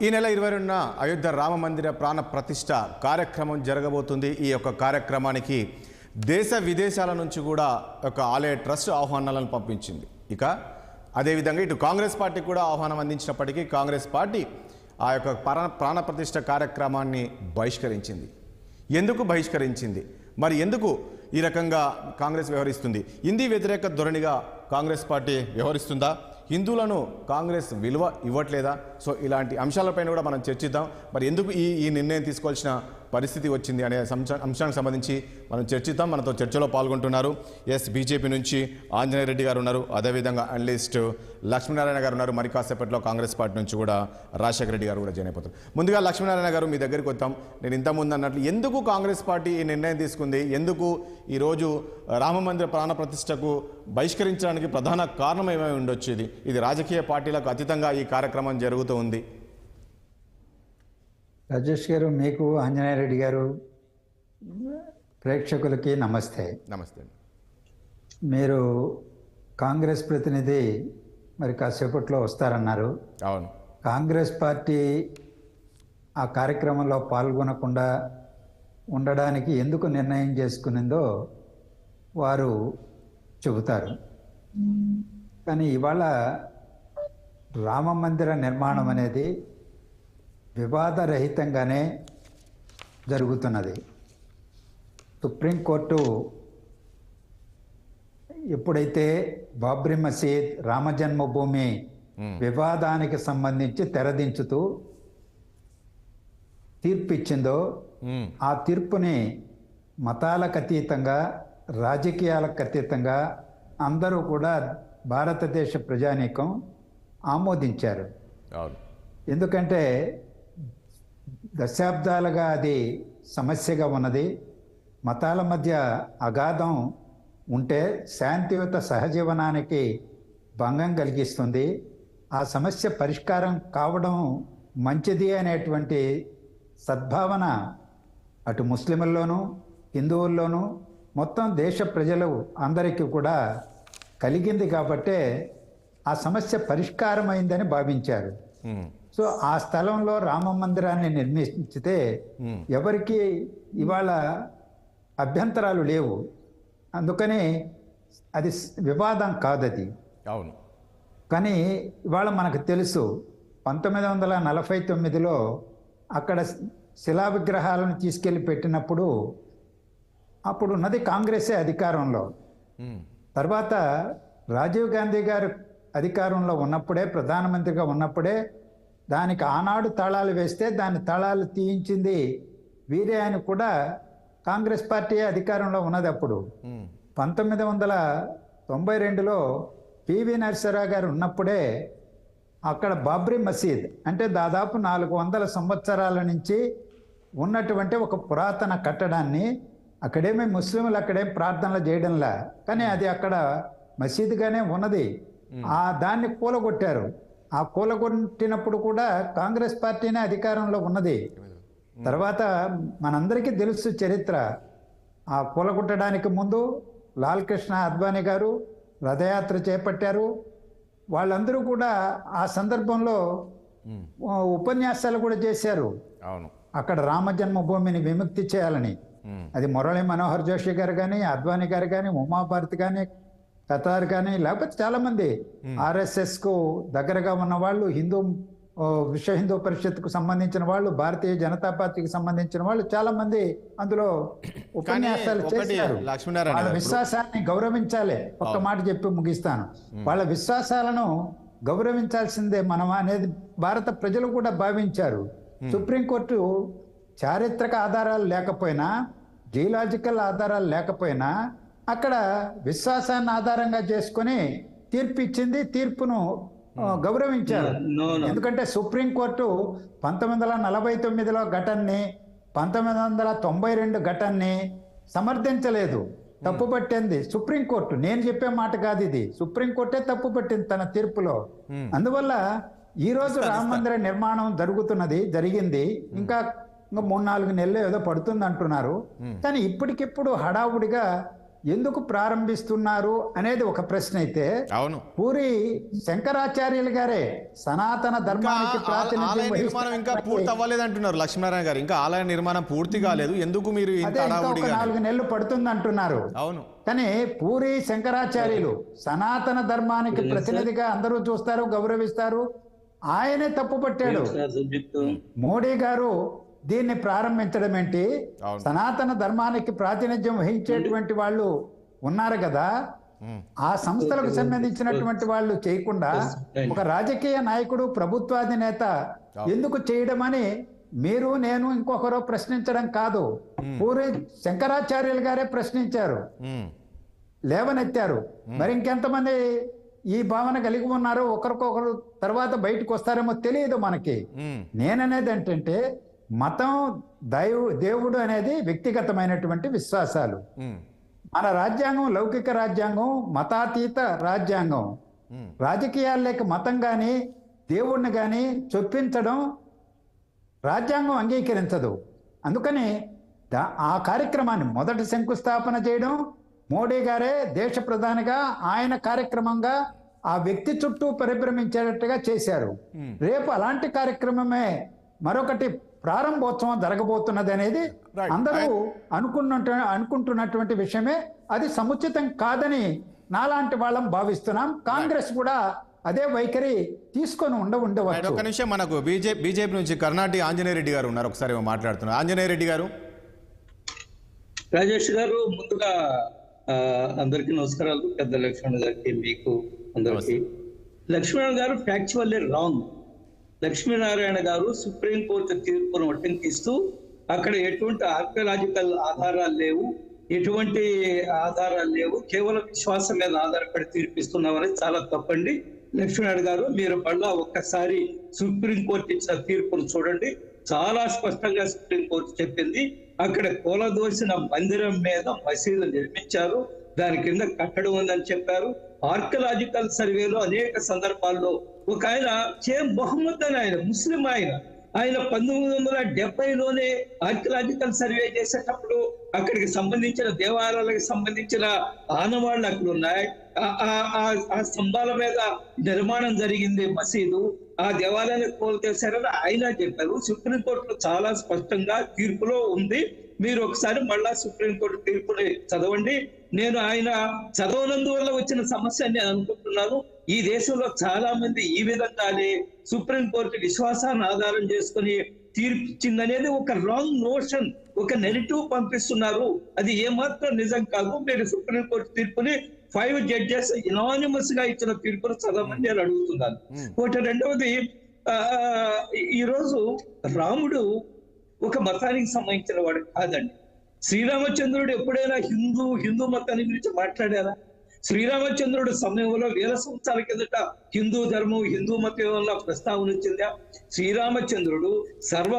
ఈ నెల 22న అయోధ్య రామ మందిర ప్రాణ ప్రతిష్ఠ కార్యక్రమం జరగబోతుంది. ఈ యొక్క కార్యక్రమానికి దేశ విదేశాల నుంచి కూడా ఒక ఆలయ ట్రస్ట్ ఆహ్వానాలను పంపించింది. ఇక అదేవిధంగా ఇటు కాంగ్రెస్ పార్టీ కూడా ఆహ్వానం అందించినప్పటికీ కాంగ్రెస్ పార్టీ ఆ యొక్క ప్రాణ ప్రతిష్ఠ కార్యక్రమాన్ని బహిష్కరించింది. ఎందుకు బహిష్కరించింది, మరి ఎందుకు ఈ రకంగా కాంగ్రెస్ వ్యవహరిస్తుంది? హిందీ వ్యతిరేక ధోరణిగా కాంగ్రెస్ పార్టీ వ్యవహరిస్తుందా? హిందువులను కాంగ్రెస్ విలువ ఇవ్వట్లేదా? సో ఇలాంటి అంశాలపైన కూడా మనం చర్చిద్దాం. మరి ఎందుకు ఈ నిర్ణయం తీసుకోవాల్సిన పరిస్థితి వచ్చింది అనే అంశానికి సంబంధించి మనం చర్చిద్దాం. మనతో చర్చలో పాల్గొంటున్నారు బీజేపీ నుంచి ఆంజనేయ రెడ్డి గారు ఉన్నారు, అదేవిధంగా అనలిస్ట్ లక్ష్మీనారాయణ గారు ఉన్నారు. మరి కాసేపట్లో కాంగ్రెస్ పార్టీ నుంచి కూడా రాజశేఖర రెడ్డి గారు కూడా జాయిన్ అయిపోతారు. ముందుగా లక్ష్మీనారాయణ గారు, మీ దగ్గరికి వద్దాం. నేను ఇంతకుముందు అన్నట్లు ఎందుకు కాంగ్రెస్ పార్టీ ఈ నిర్ణయం తీసుకుంది? ఎందుకు ఈరోజు రామ మందిర ప్రాణ ప్రతిష్టకు బహిష్కరించడానికి ప్రధాన కారణం ఏమై ఉండొచ్చు? ఇది రాజకీయ పార్టీలకు అతీతంగా ఈ కార్యక్రమం జరుగుతూ ఉంది. రాజేష్ గారు, మీకు ఆంజనేయ రెడ్డి గారు, ప్రేక్షకులకి నమస్తే. నమస్తే. మీరు కాంగ్రెస్ ప్రతినిధి మరి కాసేపట్లో వస్తారన్నారు. అవును. కాంగ్రెస్ పార్టీ ఆ కార్యక్రమంలో పాల్గొనకుండా ఉండడానికి ఎందుకు నిర్ణయం చేసుకునిందో వారు చెబుతారు. కానీ ఇవాళ రామ మందిర నిర్మాణం అనేది వివాదరహితంగానే జరుగుతున్నది. సుప్రీంకోర్టు ఎప్పుడైతే బాబ్రీ మసీద్, రామ జన్మభూమి వివాదానికి సంబంధించి తెరదించుతూ తీర్పు ఇచ్చిందో ఆ తీర్పుని మతాలకు అతీతంగా, రాజకీయాలకు అతీతంగా అందరూ కూడా భారతదేశ ప్రజానీకం ఆమోదించారు. ఎందుకంటే దశాబ్దాలుగా అది సమస్యగా ఉన్నది. మతాల మధ్య అగాధం ఉంటే శాంతియుత సహజీవనానికి భంగం కలిగిస్తుంది. ఆ సమస్య పరిష్కారం కావడం మంచిది అనేటువంటి సద్భావన అటు ముస్లింల్లోనూ హిందువుల్లోనూ మొత్తం దేశ ప్రజలు అందరికీ కూడా కలిగింది. కాబట్టే ఆ సమస్య పరిష్కారమైందని భావించారు. సో ఆ స్థలంలో రామ మందిరాన్ని నిర్మించితే ఎవరికి ఇవాళ అభ్యంతరాలు లేవు. అందుకని అది వివాదం కాదది. అవును. కానీ ఇవాళ మనకు తెలుసు 1949లో అక్కడ శిలా విగ్రహాలను తీసుకెళ్లి పెట్టినప్పుడు అప్పుడు ఉన్నది కాంగ్రెసే అధికారంలో. తర్వాత రాజీవ్ గాంధీ గారు అధికారంలో ఉన్నప్పుడే, ప్రధానమంత్రిగా ఉన్నప్పుడే దానికి ఆనాడు తాళాలు వేస్తే దాని తాళాలు తీయించింది వీరే అని కూడా కాంగ్రెస్ పార్టీ అధికారంలో ఉన్నది. అప్పుడు 1992లో పివి నరసింహారావు గారు ఉన్నప్పుడే అక్కడ బాబ్రీ మసీద్ అంటే దాదాపు 400 సంవత్సరాల నుంచి ఉన్నటువంటి ఒక పురాతన కట్టడాన్ని అక్కడేమీ ముస్లింలు అక్కడేం ప్రార్థనలు చేయడంలా, కానీ అది అక్కడ మసీదుగానే ఉన్నది. దాన్ని కూలగొట్టారు. ఆ కూలగొట్టినప్పుడు కూడా కాంగ్రెస్ పార్టీనే అధికారంలో ఉన్నది. తర్వాత మనందరికీ తెలుసు చరిత్ర. ఆ కూలగొట్టడానికి ముందు లాల్ కృష్ణ అద్వానీ గారు రథయాత్ర చేపట్టారు. వాళ్ళందరూ కూడా ఆ సందర్భంలో ఉపన్యాసాలు కూడా చేశారు. అవును. అక్కడ రామ జన్మభూమిని విముక్తి చేయాలని. అది మురళీ మనోహర్ జోషి గారు కానీ, అద్వానీ గారు కానీ, ఉమాభారతి కానీ, ఖతార్ కానీ, లేకపోతే చాలామంది ఆర్ఎస్ఎస్కు దగ్గరగా ఉన్న వాళ్ళు, విశ్వ హిందూ పరిషత్కు సంబంధించిన వాళ్ళు, భారతీయ జనతా పార్టీకి సంబంధించిన వాళ్ళు చాలా మంది అందులో ఉపన్యాసాలు చేశారు. వాళ్ళ విశ్వాసాన్ని గౌరవించాలి. ఒక్క మాట చెప్పి ముగిస్తాను. వాళ్ళ విశ్వాసాలను గౌరవించాల్సిందే మనం అనేది భారత ప్రజలు కూడా భావించారు. సుప్రీంకోర్టు చారిత్రక ఆధారాలు లేకపోయినా, జియోలాజికల్ ఆధారాలు లేకపోయినా అక్కడ విశ్వాసాన్ని ఆధారంగా చేసుకుని తీర్పు ఇచ్చింది. తీర్పును గౌరవించారు. ఎందుకంటే సుప్రీంకోర్టు 1949లో ఘటనని, 1992 ఘటనని సమర్థించలేదు, తప్పుపట్టింది సుప్రీంకోర్టు. నేను చెప్పే మాట కాదు ఇది, సుప్రీంకోర్టే తప్పు పట్టింది తన తీర్పులో. అందువల్ల ఈరోజు రామ మందిర నిర్మాణం జరిగింది. ఇంకా 3-4 నెలలు ఏదో పడుతుంది అంటున్నారు. కానీ ఇప్పటికిప్పుడు హడావుడిగా ఎందుకు ప్రారంభిస్తున్నారు అనేది ఒక ప్రశ్న అయితే, అవును, పూరి శంకరాచార్యులు గారే సనాతన ధర్మానికి ఆలయ నిర్మాణం ఇంకా పూర్తి అవ్వలేదు అంటున్నారు లక్ష్మీనారాయణ గారు. ఇంకా ఆలయ నిర్మాణం పూర్తి కాలేదు, ఎందుకు మీరు ఇంత అదే ఇంకా ఒక హడావుడిగా? 4 నెలలు పడుతుంది అంటున్నారు. అవును, కానీ పూరి శంకరాచార్యులు సనాతన ధర్మానికి ప్రతినిధిగా అందరూ చూస్తారు, గౌరవిస్తారు. ఆయనే తప్పు పట్టాడు. మోడీ గారు దీన్ని ప్రారంభించడం ఏంటి? అవును. సనాతన ధర్మానికి ప్రాతినిధ్యం వహించేటువంటి వాళ్ళు ఉన్నారు కదా, ఆ సంస్థలకు సంబంధించినటువంటి వాళ్ళు చేయకుండా ఒక రాజకీయ నాయకుడు, ప్రభుత్వాధినేత ఎందుకు చేయడం అని మీరు, నేను, ఇంకొకరు ప్రశ్నించడం కాదు. పూరి శంకరాచార్యులు గారే ప్రశ్నించారు, లేవనెత్తారు. మరి ఇంకెంతమంది ఈ భావన కలిగి ఉన్నారో ఒకరికొకరు తర్వాత బయటకు వస్తారేమో తెలియదు మనకి. నేననేది ఏంటంటే, మతం, దేవుడు అనేది వ్యక్తిగతమైనటువంటి విశ్వాసాలు. మన రాజ్యాంగం లౌకిక రాజ్యాంగం, మతాతీత రాజ్యాంగం. రాజకీయాల్లోకి మతం కానీ దేవుణ్ణి కానీ చొప్పించడం రాజ్యాంగం అంగీకరించదు. అందుకని ఆ కార్యక్రమాన్ని మొదటి శంకుస్థాపన చేయడం మోడీ గారే దేశ ప్రధానిగా, ఆయన కార్యక్రమంగా ఆ వ్యక్తి చుట్టూ పరిభ్రమించేటట్టుగా చేశారు. రేపు అలాంటి కార్యక్రమమే మరొకటి ప్రారంభోత్సవం జరగబోతున్నది అనేది అందరూ అనుకుంటున్నటువంటి విషయమే. అది సముచితం కాదని నాలాంటి వాళ్ళం భావిస్తున్నాం. కాంగ్రెస్ కూడా అదే వైఖరి తీసుకొని ఉండవచ్చు. ఒక నిమిషం, మనకు బీజేపీ నుంచి కర్ణాటి ఆంజనేయ రెడ్డి గారు ఉన్నారు, ఒకసారి మాట్లాడుతున్నారు. ఆంజనేయ రెడ్డి గారు. రాజేష్ గారు, ముందుగా అందరికీ నమస్కారాలు. పెద్ద లక్ష్మణ్ గారికి, మీకు అందరికి. లక్ష్మణ్ గారు ఫ్యాక్చువల్లీ రాంగ్. లక్ష్మీనారాయణ గారు సుప్రీంకోర్టు తీర్పును ఉటంకిస్తూ అక్కడ ఎటువంటి ఆర్కియలాజికల్ ఆధారాలు లేవు, ఎటువంటి ఆధారాలు లేవు, కేవలం విశ్వాసం మీద ఆధారపడి తీర్పిస్తున్నామని చాలా తప్పండి. లక్ష్మీనారాయణ గారు, మీరు మళ్ళా ఒక్కసారి సుప్రీంకోర్టు ఇచ్చిన తీర్పును చూడండి. చాలా స్పష్టంగా సుప్రీంకోర్టు చెప్పింది, అక్కడ కూలదోసిన మందిరం మీద మసీదు నిర్మించారు, దాని కింద కట్టడం ఉందని చెప్పారు. ఆర్కియలాజికల్ సర్వేలో అనేక సందర్భాల్లో ఒక ఆయన షేక్ మొహమ్మద్ అని ఆయన ముస్లిం ఆయన 1970లోనే ఆర్కియలాజికల్ సర్వే చేసేటప్పుడు అక్కడికి సంబంధించిన దేవాలయాలకు సంబంధించిన ఆనవాళ్ళు అక్కడ ఉన్నాయి. ఆ స్తంభాల మీద నిర్మాణం జరిగింది మసీదు, ఆ దేవాలయాన్ని కోల్చేశారని ఆయన చెప్పారు. సుప్రీంకోర్టులో చాలా స్పష్టంగా తీర్పులో ఉంది. మీరు ఒకసారి మళ్ళా సుప్రీంకోర్టు తీర్పుని చదవండి. నేను ఆయన చదవనందువల్ల వచ్చిన సమస్య అని అనుకుంటున్నాను. ఈ దేశంలో చాలా మంది ఈ విధంగానే సుప్రీంకోర్టు విశ్వాసాన్ని ఆధారం చేసుకుని తీర్పు ఇచ్చిందనేది ఒక రాంగ్ నోషన్, ఒక నెగటివ్ పంపిస్తున్నారు. అది ఏమాత్రం నిజం కాదు. మీరు సుప్రీంకోర్టు తీర్పుని 5 జడ్జెస్ యునానిమస్ గా ఇచ్చిన తీర్పును చదవమని నేను అడుగుతున్నాను. ఒకటి, రెండవది, ఈరోజు రాముడు ఒక మతానికి సంబంధించిన వాడు కాదండి. శ్రీరామచంద్రుడు ఎప్పుడైనా హిందూ మతాన్ని గురించి మాట్లాడారా? శ్రీరామచంద్రుడు సమయంలో 1000 సంవత్సరాల కిందట హిందూ ధర్మం, హిందూ మతం వల్ల ప్రస్తావన వచ్చిందా? శ్రీరామచంద్రుడు సర్వ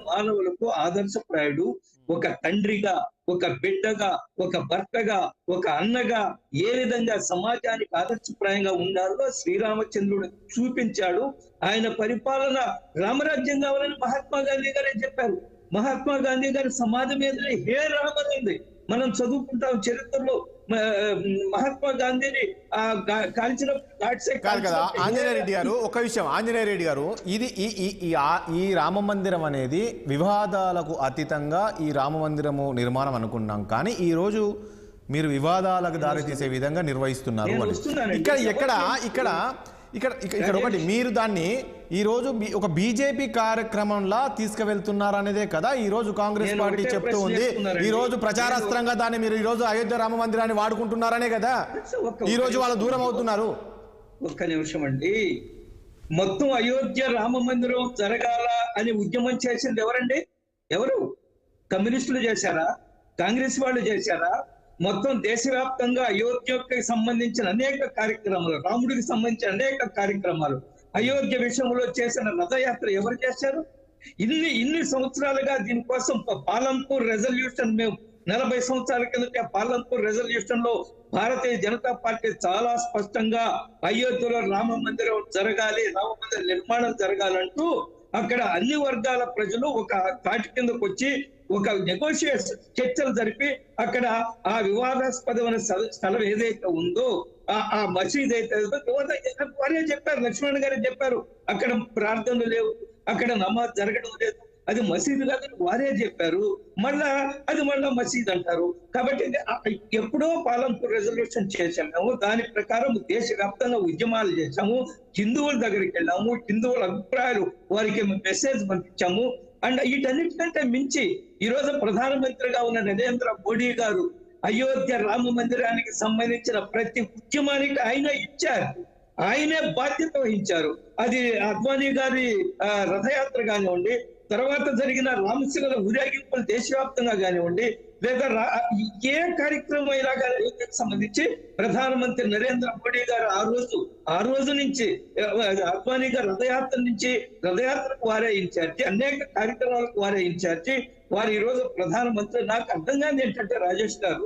మానవులకు ఆదర్శప్రాయుడు. ఒక తండ్రిగా, ఒక బిడ్డగా, ఒక భర్తగా, ఒక అన్నగా ఏ విధంగా సమాజానికి ఆదర్శప్రాయంగా ఉండాలో శ్రీరామచంద్రుడు చూపించాడు. ఆయన పరిపాలన రామరాజ్యం కావాలని మహాత్మా గాంధీ గారే చెప్పారు. మహాత్మా గాంధీ గారి సమాధి మీద హే రామన్ ఉంది. మనం చదువుకుంటాం చరిత్రలో. మహాత్మా గాంధీని కాదు కదా ఆంజనేయ రెడ్డి గారు. ఒక విషయం ఆంజనేయ రెడ్డి గారు, ఇది ఈ రామ మందిరం అనేది వివాదాలకు అతీతంగా ఈ రామ మందిరము నిర్మాణం అనుకున్నాం, కానీ ఈ రోజు మీరు వివాదాలకు దారితీసే విధంగా నిర్వహిస్తున్నారు. ఇక్కడ ఒకటి, మీరు దాన్ని ఈ రోజు ఒక బీజేపీ కార్యక్రమంలా తీసుకువెళ్తున్నారు అనేదే కదా ఈ రోజు కాంగ్రెస్ పార్టీ చెప్తూ ఉంది. ఈ రోజు ప్రచారాస్త్రంగా దాన్ని మీరు ఈ రోజు అయోధ్య రామ మందిరాన్ని వాడుకుంటున్నారనే కదా ఈ రోజు వాళ్ళు దూరం అవుతున్నారు. ఒక్క నిమిషం అండి, మొత్తం అయోధ్య రామ మందిరం జరగాల అని ఉద్యమం చేసింది ఎవరండి? ఎవరు? కమ్యూనిస్టులు చేశారా? కాంగ్రెస్ వాళ్ళు చేశారా? మొత్తం దేశవ్యాప్తంగా అయోధ్యకి సంబంధించిన అనేక కార్యక్రమాలు, రాముడికి సంబంధించిన అనేక కార్యక్రమాలు, అయోధ్య విషయంలో చేసిన రథయాత్ర ఎవరు చేశారు? ఇన్ని సంవత్సరాలుగా దీనికోసం పాలంపూర్ రెజల్యూషన్, మేము 40 సంవత్సరాల కిందట పాలంపూర్ రెజల్యూషన్ లో భారతీయ జనతా పార్టీ చాలా స్పష్టంగా అయోధ్యలో రామ మందిరం జరగాలి, రామ మందిర నిర్మాణం జరగాలంటూ అక్కడ అన్ని వర్గాల ప్రజలు ఒక తాటి కిందకు వచ్చి ఒక నెగోషియేషన్ చర్చలు జరిపి అక్కడ ఆ వివాదాస్పదమైన స్థలం ఏదైతే ఉందో ఆ మసీద్ అయితే వారే చెప్పారు, లక్ష్మణ్ గారే చెప్పారు, అక్కడ ప్రార్థనలు లేవు, అక్కడ నమాజ్ జరగడం లేదు, అది మసీదు కాదని వారే చెప్పారు. మళ్ళా మసీద్ అంటారు. కాబట్టి ఎప్పుడో పాలంపూర్ రెజల్యూషన్ చేసాము, దాని ప్రకారం దేశవ్యాప్తంగా ఉద్యమాలు చేశాము, హిందువుల దగ్గరికి వెళ్ళాము, హిందువుల అభిప్రాయాలు వారికి మెసేజ్ పంపించాము. అండ్ వీటన్నిటికంటే మించి ఈరోజు ప్రధానమంత్రిగా ఉన్న నరేంద్ర మోడీ గారు అయోధ్య రామ మందిరానికి సంబంధించిన ప్రతి ఉద్యమానికి ఆయన ఇచ్చారు, ఆయనే బాధ్యత వహించారు. అది అద్వానీ గారి రథయాత్ర కానివ్వండి, తర్వాత జరిగిన రామశిల ఊరేగింపులు దేశవ్యాప్తంగా కానివ్వండి, లేదా ఏ కార్యక్రమం అయినా కానీ అయోధ్యకు సంబంధించి ప్రధానమంత్రి నరేంద్ర మోడీ గారు ఆ రోజు నుంచి అద్వానీ గారు రథయాత్రకు వారే ఇన్ఛార్జి, అనేక కార్యక్రమాలకు వారే ఇన్ఛార్జి. వారు ఈ రోజు ప్రధానమంత్రి. నాకు అర్థం కాదు ఏంటంటే రాజేష్ గారు,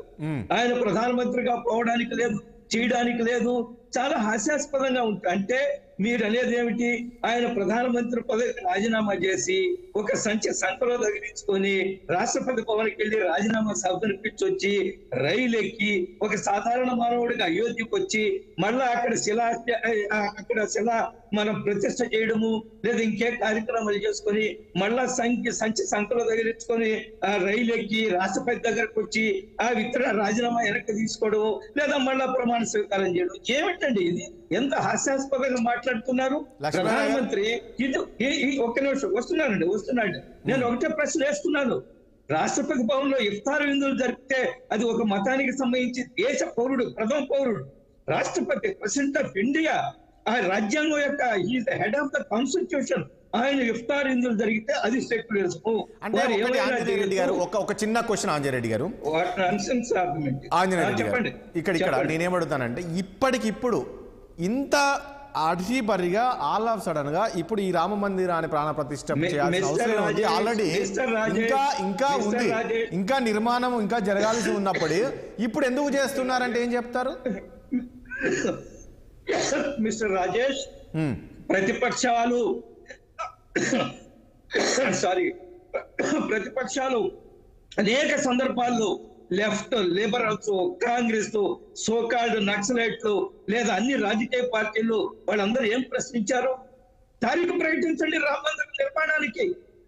ఆయన ప్రధానమంత్రిగా పోవడానికి లేదు, చేయడానికి లేదు, చాలా హాస్యాస్పదంగా ఉంటుంది. అంటే మీరు అనేది ఏమిటి, ఆయన ప్రధానమంత్రి పదవికి రాజీనామా చేసి ఒక సంఖలో తగిలించుకొని రాష్ట్రపతి భవన్కి వెళ్ళి రాజీనామా సమర్పించి వచ్చి రైలు ఎక్కి ఒక సాధారణ మానవుడిగా అయోధ్యకు వచ్చి మళ్ళా అక్కడ శిలా మనం ప్రతిష్ట చేయడము లేదా ఇంకే కార్యక్రమాలు చేసుకొని మళ్ళా సంఖలో తగిలించుకొని ఆ రైలు ఎక్కి రాష్ట్రపతి దగ్గరకు వచ్చి ఆ ఇతర రాజీనామా వెనక్కి తీసుకోవడం లేదా మళ్ళా ప్రమాణ స్వీకారం చేయడం. ఏమిటండి ఇది? ఎంత హాస్యాస్పదంగా మాట్లాడుతున్నారు ప్రధానమంత్రి. ఒక్క నిమిషం వస్తున్నాడు. నేను ఒకటే ప్రశ్న వేస్తున్నాను. రాష్ట్రపతి భవన్ లో ఇఫ్తార్ విందులు జరిపితే అది ఒక మతానికి సంబంధించి దేశ పౌరుడు, ప్రథమ పౌరుడు, రాష్ట్రపతి, ప్రెసిడెంట్ ఆఫ్ ఇండియా, ఆ రాజ్యాంగం యొక్క is head of the constitution, ఆయన ఇఫ్తార్ విందులు జరిగితే అది సెక్యులరిజం. ఒక చిన్న క్వశ్చన్ ఆంజనేయుడు గారు, చెప్పండి. ఇక్కడ నేనేమడుగుతానంటే, ఇప్పటికిప్పుడు ఇంత అడిబరిగా ఆల్ ఆఫ్ సడన్ గా ఇప్పుడు ఈ రామ మందిరాన్ని ప్రాణ ప్రతిష్ఠ చేయాల్సిన అవసరం ఉంది. ఆల్రెడీ ఇంకా ఉంది, ఇంకా నిర్మాణం ఇంకా జరగాల్సి ఉన్నప్పుడు ఇప్పుడు ఎందుకు చేస్తున్నారంటే ఏం చెప్తారు? మిస్టర్ రాజేష్, ప్రతిపక్షాలు అనేక సందర్భాల్లో లెఫ్ట్, లిబరల్స్, కాంగ్రెస్, సోకాల్డ్ నక్సలైట్లు లేదా అన్ని రాజకీయ పార్టీలు వాళ్ళందరూ ఏం ప్రశ్నించారు? తారీఖు ప్రకటించండి రామ మందిరం నిర్మాణానికి.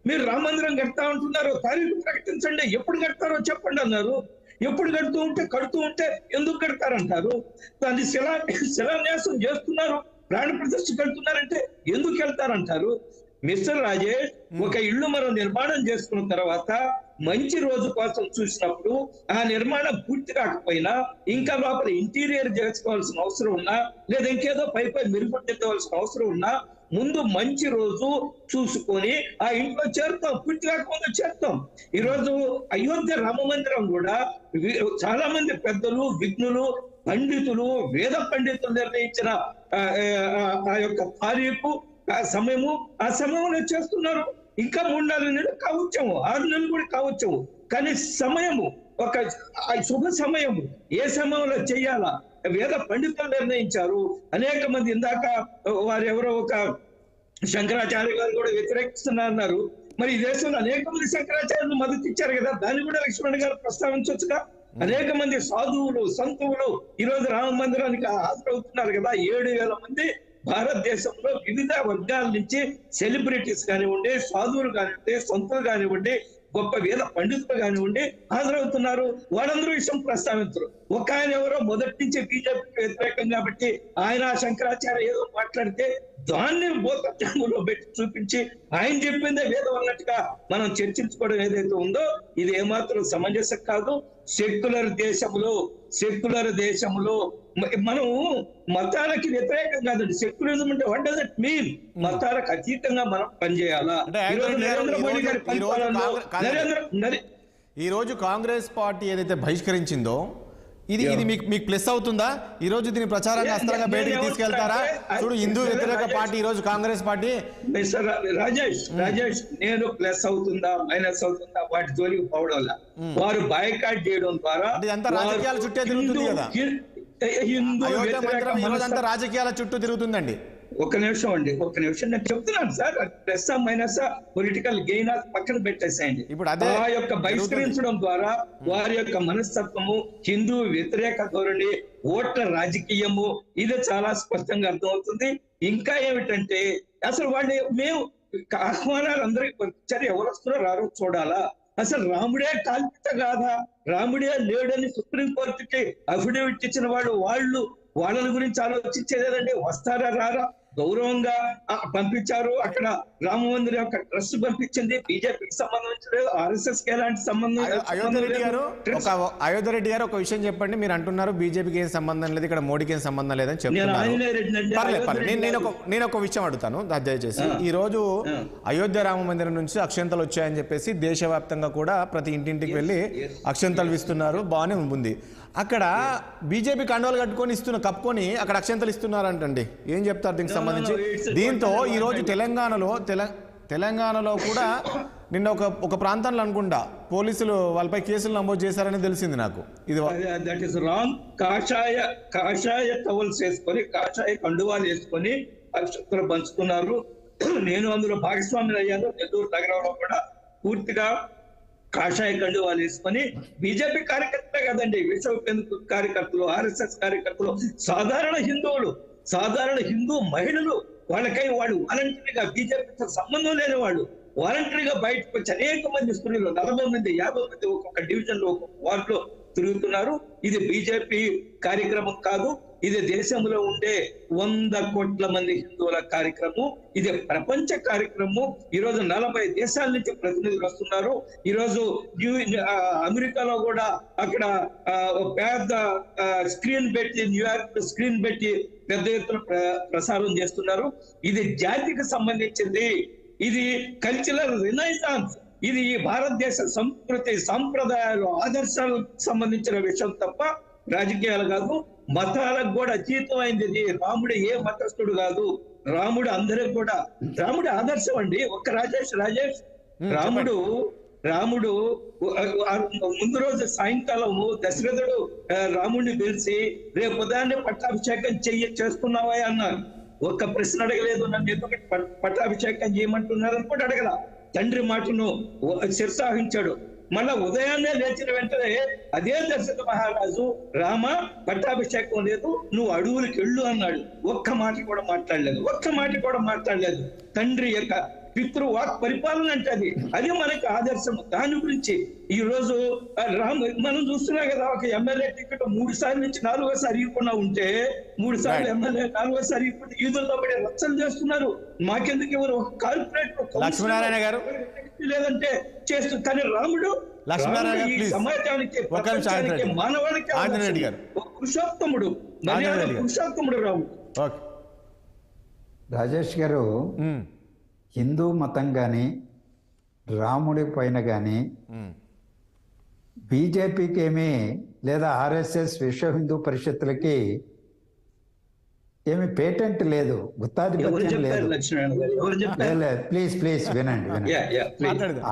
మీరు రామ మందిరం కడతా ఉంటున్నారు, తారీఖు ప్రకటించండి, ఎప్పుడు కడతారో చెప్పండి అన్నారు. ఎప్పుడు కడుతూ ఉంటే ఎందుకు కడతారంటారు. దాన్ని శిలాన్యాసం చేస్తున్నారు, ప్రాణ ప్రతిష్ఠ కడుతున్నారంటే ఎందుకు వెళ్తారంటారు. మిస్టర్ రాజేష్, ఒక ఇల్లు మనం నిర్మాణం చేసుకున్న తర్వాత మంచి రోజు కోసం చూసినప్పుడు ఆ నిర్మాణం పూర్తి కాకపోయినా ఇంకా లోపల ఇంటీరియర్ చేసుకోవాల్సిన అవసరం ఉన్నా లేదా ఇంకేదో పై మెరుగుపరచవలసిన అవసరం ఉన్నా ముందు మంచి రోజు చూసుకొని ఆ ఇంట్లో చేరుతాం, పూర్తి కాకపోతే చేరుతాం. ఈ రోజు అయోధ్య రామ మందిరం కూడా చాలా మంది పెద్దలు, విఘ్నులు, పండితులు, వేద పండితులు నిర్ణయించిన ఆ యొక్క తారీఖు, ఆ సమయంలో చేస్తున్నారు. ఇంకా 3-4 నెలలు కావచ్చేమో, 6 నెలలు కూడా కావచ్చేమో. కానీ సమయము, ఒక శుభ సమయము, ఏ సమయంలో చెయ్యాలా వేద పండితులు నిర్ణయించారు. అనేక మంది, ఇందాక వారెవరో ఒక శంకరాచార్య గారు కూడా వ్యతిరేకిస్తున్నారు. మరి ఈ దేశంలో అనేక మంది శంకరాచార్యులు మద్దతు ఇచ్చారు కదా, దాన్ని కూడా లక్ష్మణ్ గారు ప్రస్తావించవచ్చుగా. అనేక మంది సాధువులు, సంతువులు ఈ రోజు రామ మందిరానికి హాజరవుతున్నారు కదా. 7,000 మంది భారతదేశంలో వివిధ వర్గాల నుంచి సెలబ్రిటీస్ కానివ్వండి, సాధువులు కానివ్వండి, సంతులు కానివ్వండి, గొప్ప వేద పండితులు కానివ్వండి హాజరవుతున్నారు. వాళ్ళందరూ విషయం ప్రస్తావించరు. ఒక ఆయన ఎవరో మొదటి నుంచి బీజేపీకి వ్యతిరేకం కాబట్టి ఆయన శంకరాచార్య ఏదో మాట్లాడితే దాన్ని భూతత్వంలో పెట్టి చూపించి ఆయన చెప్పిందే వేదం అన్నట్టుగా మనం చర్చించుకోవడం ఏదైతే ఉందో ఇది ఏమాత్రం సమంజసం కాదు. సెక్యులర్ దేశంలో మనం మతాలకి వ్యతిరేకం కాదండి. సెక్యులరిజం అంటే వాట్ డస్ ఇట్ మీన్? మతాలకు అతీతంగా మనం పనిచేయాలా? ఈ రోజు కాంగ్రెస్ పార్టీ ఏదైతే బహిష్కరించిందో ఇది మీకు ప్లస్ అవుతుందా? ఈ రోజు దీని ప్రచారాన్ని అస్త్రంగా బయటికి తీసుకెళ్తారా? చూడు, హిందూ వ్యతిరేక పార్టీ ఈ రోజు కాంగ్రెస్ పార్టీ. రాజేష్, నేను ప్లస్ అవుతుందా మైనస్ అవుతుందా వాటి జోలికి పోవడం, వారు బాయ్కాట్ చేయడం ద్వారా రాజకీయాల చుట్టే తిరుగుతుంది కదా. రాజకీయాల చుట్టూ తిరుగుతుందండి. ఒక నిమిషం అండి, ఒక నిమిషం నేను చెప్తున్నాను sir. Plus minus political gain పక్కన పెట్టేసేయండి. ఇప్పుడు అదే ఆ యొక్క బహిష్కరించడం ద్వారా వారి యొక్క మనస్తత్వము, హిందూ వ్యతిరేక ధోరణి, ఓట్ల రాజకీయము, ఇది చాలా స్పష్టంగా అర్థమవుతుంది. ఇంకా ఏమిటంటే అసలు వాళ్ళు మేము ఆహ్వానాలు అందరికి పంపించారు, ఎవరు వస్తున్నారో రారో చూడాలా, అసలు రాముడే కాల్పిత కాదా, రాముడే లేడని సుప్రీంకోర్టుకి అఫిడవిట్ ఇచ్చిన వాళ్ళు వాళ్ళ గురించి ఆలోచించేదండి. వస్తారా రారా, గౌరవంగా పంపించారు. అక్కడ రామ మందిరం యొక్క ట్రస్ట్ పంపించింది, బీజేపీకి సంబంధం లేదు, ఆర్ఎస్ఎస్ కి ఎలాంటి సంబంధం. అయోధ్య రెడ్డి గారు ఒక విషయం చెప్పండి. మీరు అంటున్నారు బీజేపీకి ఏం సంబంధం లేదు, ఇక్కడ మోడీకి ఏం సంబంధం లేదని చెప్తున్నారు. నేను ఒక విషయం అడుగుతాను దయచేసి. ఈ రోజు అయోధ్య రామ మందిరం నుంచి అక్షంతలు వచ్చాయని చెప్పేసి దేశవ్యాప్తంగా కూడా ప్రతి ఇంటింటికి వెళ్ళి అక్షంతలు ఇస్తున్నారు, బాగానే ఉంది. అక్కడ బీజేపీ కండువాలు కప్పుకొని అక్కడ అక్షంతలు ఇస్తున్నారంటండి. ఏం చెప్తారు దీనికి సంబంధించి? దీంతో ఈరోజు తెలంగాణలో కూడా నిన్న ఒక ప్రాంతంలో అనుకుంటా పోలీసులు వాళ్ళపై కేసులు నమోదు చేశారని తెలిసింది నాకు. ఇది దట్ ఈస్ రాంగ్. కాషాయ టవల్స్ వేసుకొని, కాషాయ కండువాలు వేసుకొని అక్షంతలు పంచుతున్నారు. నేను అందులో భాగస్వామిని అయ్యాను. నెల్లూరు నగరంలో కూడా పూర్తిగా కాషాయ కండువాలు వేసుకొని బీజేపీ కార్యకర్తలే కదండి, విశ్వ కార్యకర్తలు, ఆర్ఎస్ఎస్ కార్యకర్తలు, సాధారణ హిందువులు, సాధారణ హిందూ మహిళలు, వాళ్ళకై వాళ్ళు వాలంటరీగా, బీజేపీతో సంబంధం లేని వాళ్ళు వాలంటరీగా బయటకు వచ్చి అనేక మంది స్త్రీలు 40 మంది 50 మంది ఒక్కొక్క డివిజన్ లో ఒక్కొక్క వార్డులో తిరుగుతున్నారు. ఇది బీజేపీ కార్యక్రమం కాదు, ఇది దేశంలో ఉండే 100 కోట్ల మంది హిందువుల కార్యక్రమం. ఇది ప్రపంచ కార్యక్రమం. ఈరోజు 40 దేశాల నుంచి ప్రతినిధులు వస్తున్నారు. ఈరోజు అమెరికాలో కూడా అక్కడ పెద్ద స్క్రీన్ పెట్టి, న్యూయార్క్ స్క్రీన్ పెట్టి పెద్ద ఎత్తున ప్రసారం చేస్తున్నారు. ఇది జాతికి సంబంధించింది, ఇది కల్చరల్ రినైసాన్స్, ఇది ఈ భారతదేశ సంస్కృతి, సాంప్రదాయాలు, ఆదర్శాలకు సంబంధించిన విషయం తప్ప రాజకీయాలు కాదు. మతాలకు కూడా అతీతమైంది ఇది. రాముడు ఏ మతస్థుడు కాదు, రాముడు అందరికి కూడా, రాముడు ఆదర్శం అండి. ఒక్క రాజేష్ రాముడు ముందు రోజు సాయంకాలము దశరథుడు రాముడిని పిలిచి రేపు ఉదయాన్నే పట్టాభిషేకం చేస్తున్నావా అన్నారు. ఒక్క ప్రశ్న అడగలేదు, నన్ను ఎందుకు పట్టాభిషేకం చేయమంటున్నారు అని కూడా అడగల. తండ్రి మాటను శిరసాహించాడు. మళ్ళా ఉదయాన్నే లేచిన వెంటనే అదే దశరథ మహారాజు, రామ పట్టాభిషేకం లేదు, నువ్వు అడవులకు వెళ్ళు అన్నాడు. ఒక్క మాట కూడా మాట్లాడలేదు. తండ్రి యొక్క పితృవాక్ పరిపాలన అంటే అది మనకి ఆదర్శం. దాని గురించి ఈ రోజు మనం చూస్తున్నాం కదా, ఒక ఎమ్మెల్యే టికెట్ 3 సార్లు నుంచి 4వ సారి ఇవ్వకుండా ఉంటే, 3 సార్లు ఎమ్మెల్యే 4వ సారి ఇవ్వకుండా ఈదులతో పడి రచ్చలు చేస్తున్నారు. మాకెందుకు ఎవరు ఒక కార్పొరేట్ లక్ష్మీనారాయణ గారు లేదంటే చేస్తుంది. కానీ రాముడు సమాజానికి, ప్రపంచానికి, మానవానికి పురుషోత్తముడు, పురుషోత్తముడు రాముడు. రాజేష్ గారు, హిందూ మతం కానీ రాముడి పైన కానీ బీజేపీకి ఏమీ లేదా ఆర్ఎస్ఎస్ విశ్వ హిందూ పరిషత్తులకి ఏమి పేటెంట్ లేదు, గుత్తాధిపత్యం లేదు. ప్లీజ్ వినండి.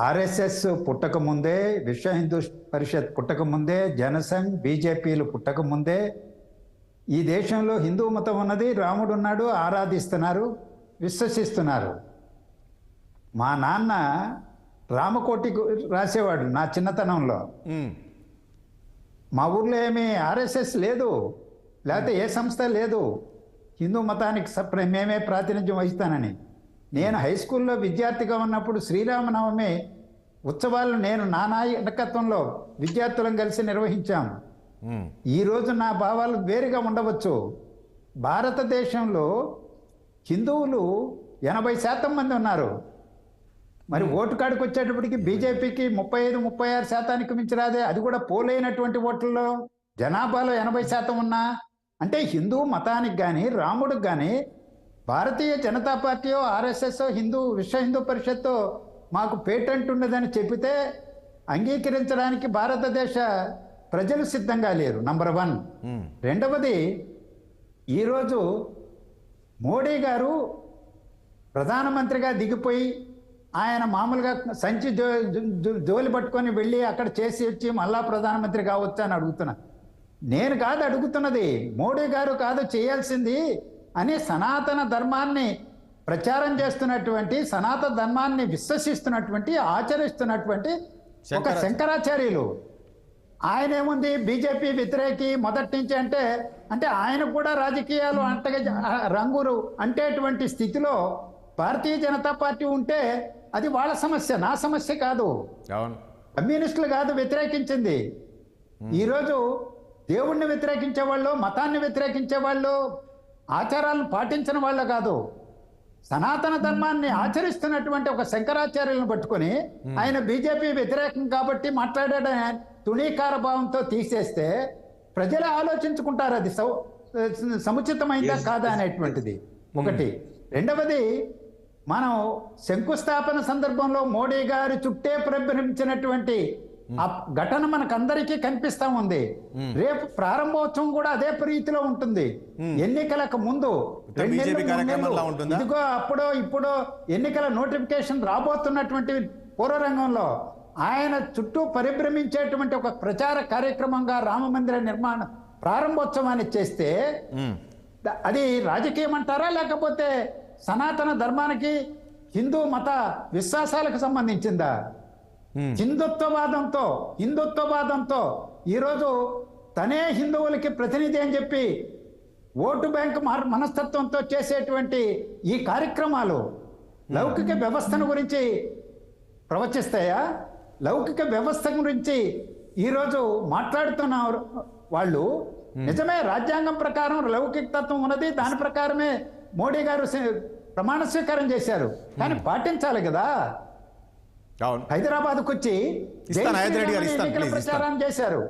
ఆర్ఎస్ఎస్ పుట్టక ముందే, విశ్వ హిందూ పరిషత్ పుట్టక ముందే, జనసంఘ్, బీజేపీలు పుట్టక ముందే ఈ దేశంలో హిందూ మతం ఉన్నది, రాముడు ఉన్నాడు, ఆరాధిస్తున్నారు, విశ్వసిస్తున్నారు. మా నాన్న రామకోటి రాసేవాడు నా చిన్నతనంలో. మా ఊర్లో ఏమీ ఆర్ఎస్ఎస్ లేదు, లేకపోతే ఏ సంస్థ లేదు. హిందూ మతానికి మేమే ప్రాతినిధ్యం వహిస్తానని. నేను హై స్కూల్లో విద్యార్థిగా ఉన్నప్పుడు శ్రీరామనవమి ఉత్సవాలు నేను నా నాయకత్వంలో విద్యార్థులం కలిసి నిర్వహించాము. ఈరోజు నా భావాలు వేరుగా ఉండవచ్చు. భారతదేశంలో హిందువులు 80% మంది ఉన్నారు. మరి ఓటు కాడికి వచ్చేటప్పటికి బీజేపీకి 35-36% మించి రాదే. అది కూడా పోలైనటువంటి ఓట్లలో జనాభాలో 80% ఉన్నా అంటే హిందూ మతానికి కానీ రాముడికి కానీ భారతీయ జనతా పార్టీయో ఆర్ఎస్ఎస్ విశ్వ హిందూ పరిషత్తు మాకు పేటెంట్ ఉన్నదని చెప్పితే అంగీకరించడానికి భారతదేశ ప్రజలు సిద్ధంగా లేరు. నంబర్ 1. రెండవది, ఈరోజు మోడీ గారు ప్రధానమంత్రిగా దిగిపోయి ఆయన మామూలుగా సంచి జోలి పట్టుకొని వెళ్ళి అక్కడ చేసి వచ్చి మళ్ళా ప్రధానమంత్రి కావచ్చు అని అడుగుతున్నా. నేను కాదు అడుగుతున్నది, మోడీ గారు కాదు చేయాల్సింది. అని సనాతన ధర్మాన్ని ప్రచారం చేస్తున్నటువంటి, సనాతన ధర్మాన్ని విశ్వసిస్తున్నటువంటి, ఆచరిస్తున్నటువంటి ఒక శంకరాచార్యులు. ఆయన ఏముంది బీజేపీ వ్యతిరేకి మొదటి నుంచి అంటే ఆయనకు కూడా రాజకీయాలు రంగులు అంటేటువంటి స్థితిలో భారతీయ జనతా పార్టీ ఉంటే అది వాళ్ళ సమస్య, నా సమస్య కాదు. కమ్యూనిస్టులు కాదు వ్యతిరేకించింది. ఈరోజు దేవుణ్ణి వ్యతిరేకించే వాళ్ళు, మతాన్ని వ్యతిరేకించే వాళ్ళు, ఆచారాలను పాటించిన వాళ్ళు కాదు, సనాతన ధర్మాన్ని ఆచరిస్తున్నటువంటి ఒక శంకరాచార్యులను పట్టుకొని ఆయన బీజేపీ వ్యతిరేకం కాబట్టి మాట్లాడే తుణీకార భావంతో తీసేస్తే ప్రజలే ఆలోచించుకుంటారు అది సముచితమైందా కాదా అనేటువంటిది ఒకటి. రెండవది, మనం శంకుస్థాపన సందర్భంలో మోడీ గారి చుట్టే పరిభ్రమించినటువంటి ఆ ఘటన మనకందరికీ కనిపిస్తా ఉంది. రేపు ప్రారంభోత్సవం కూడా అదే రీతిలో ఉంటుంది. ఎన్నికలకు ముందు ఇదిగో ఇప్పుడో ఎన్నికల నోటిఫికేషన్ రాబోతున్నటువంటి పూర్వరంగంలో ఆయన చుట్టూ పరిభ్రమించేటువంటి ఒక ప్రచార కార్యక్రమంగా రామమందిర నిర్మాణ ప్రారంభోత్సవాన్ని చేస్తే అది రాజకీయం అంటారా, లేకపోతే సనాతన ధర్మానికి, హిందూ మత విశ్వాసాలకు సంబంధించిందా? హిందుత్వవాదంతో ఈరోజు తనే హిందువులకి ప్రతినిధి అని చెప్పి ఓటు బ్యాంక్ మనస్తత్వంతో చేసేటువంటి ఈ కార్యక్రమాలు లౌకిక వ్యవస్థను గురించి ప్రవచిస్తాయా? లౌకిక వ్యవస్థ గురించి ఈరోజు మాట్లాడుతున్న వాళ్ళు నిజమే రాజ్యాంగం ప్రకారం లౌకిక తత్వం ఉన్నది, దాని ప్రకారమే మోడీ గారు ప్రమాణ స్వీకారం చేశారు, కానీ పాటించాలి కదా. హైదరాబాద్కు వచ్చి ఎన్నికల ప్రచారం చేశారు,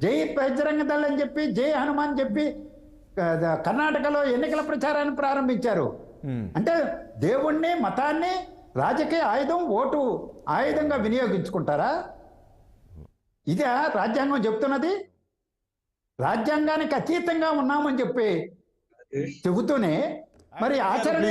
జై బజరంగ దళ్ అని చెప్పి, జై హనుమాన్ చెప్పి కర్ణాటకలో ఎన్నికల ప్రచారాన్ని ప్రారంభించారు. అంటే దేవుణ్ణి, మతాన్ని రాజకీయ ఆయుధం, ఓటు ఆయుధంగా వినియోగించుకుంటారా? ఇదే రాజ్యాంగం చెప్తున్నది. రాజ్యాంగానికి అతీతంగా ఉన్నామని చెప్పి చెబుతూనే మరి ఆచరణ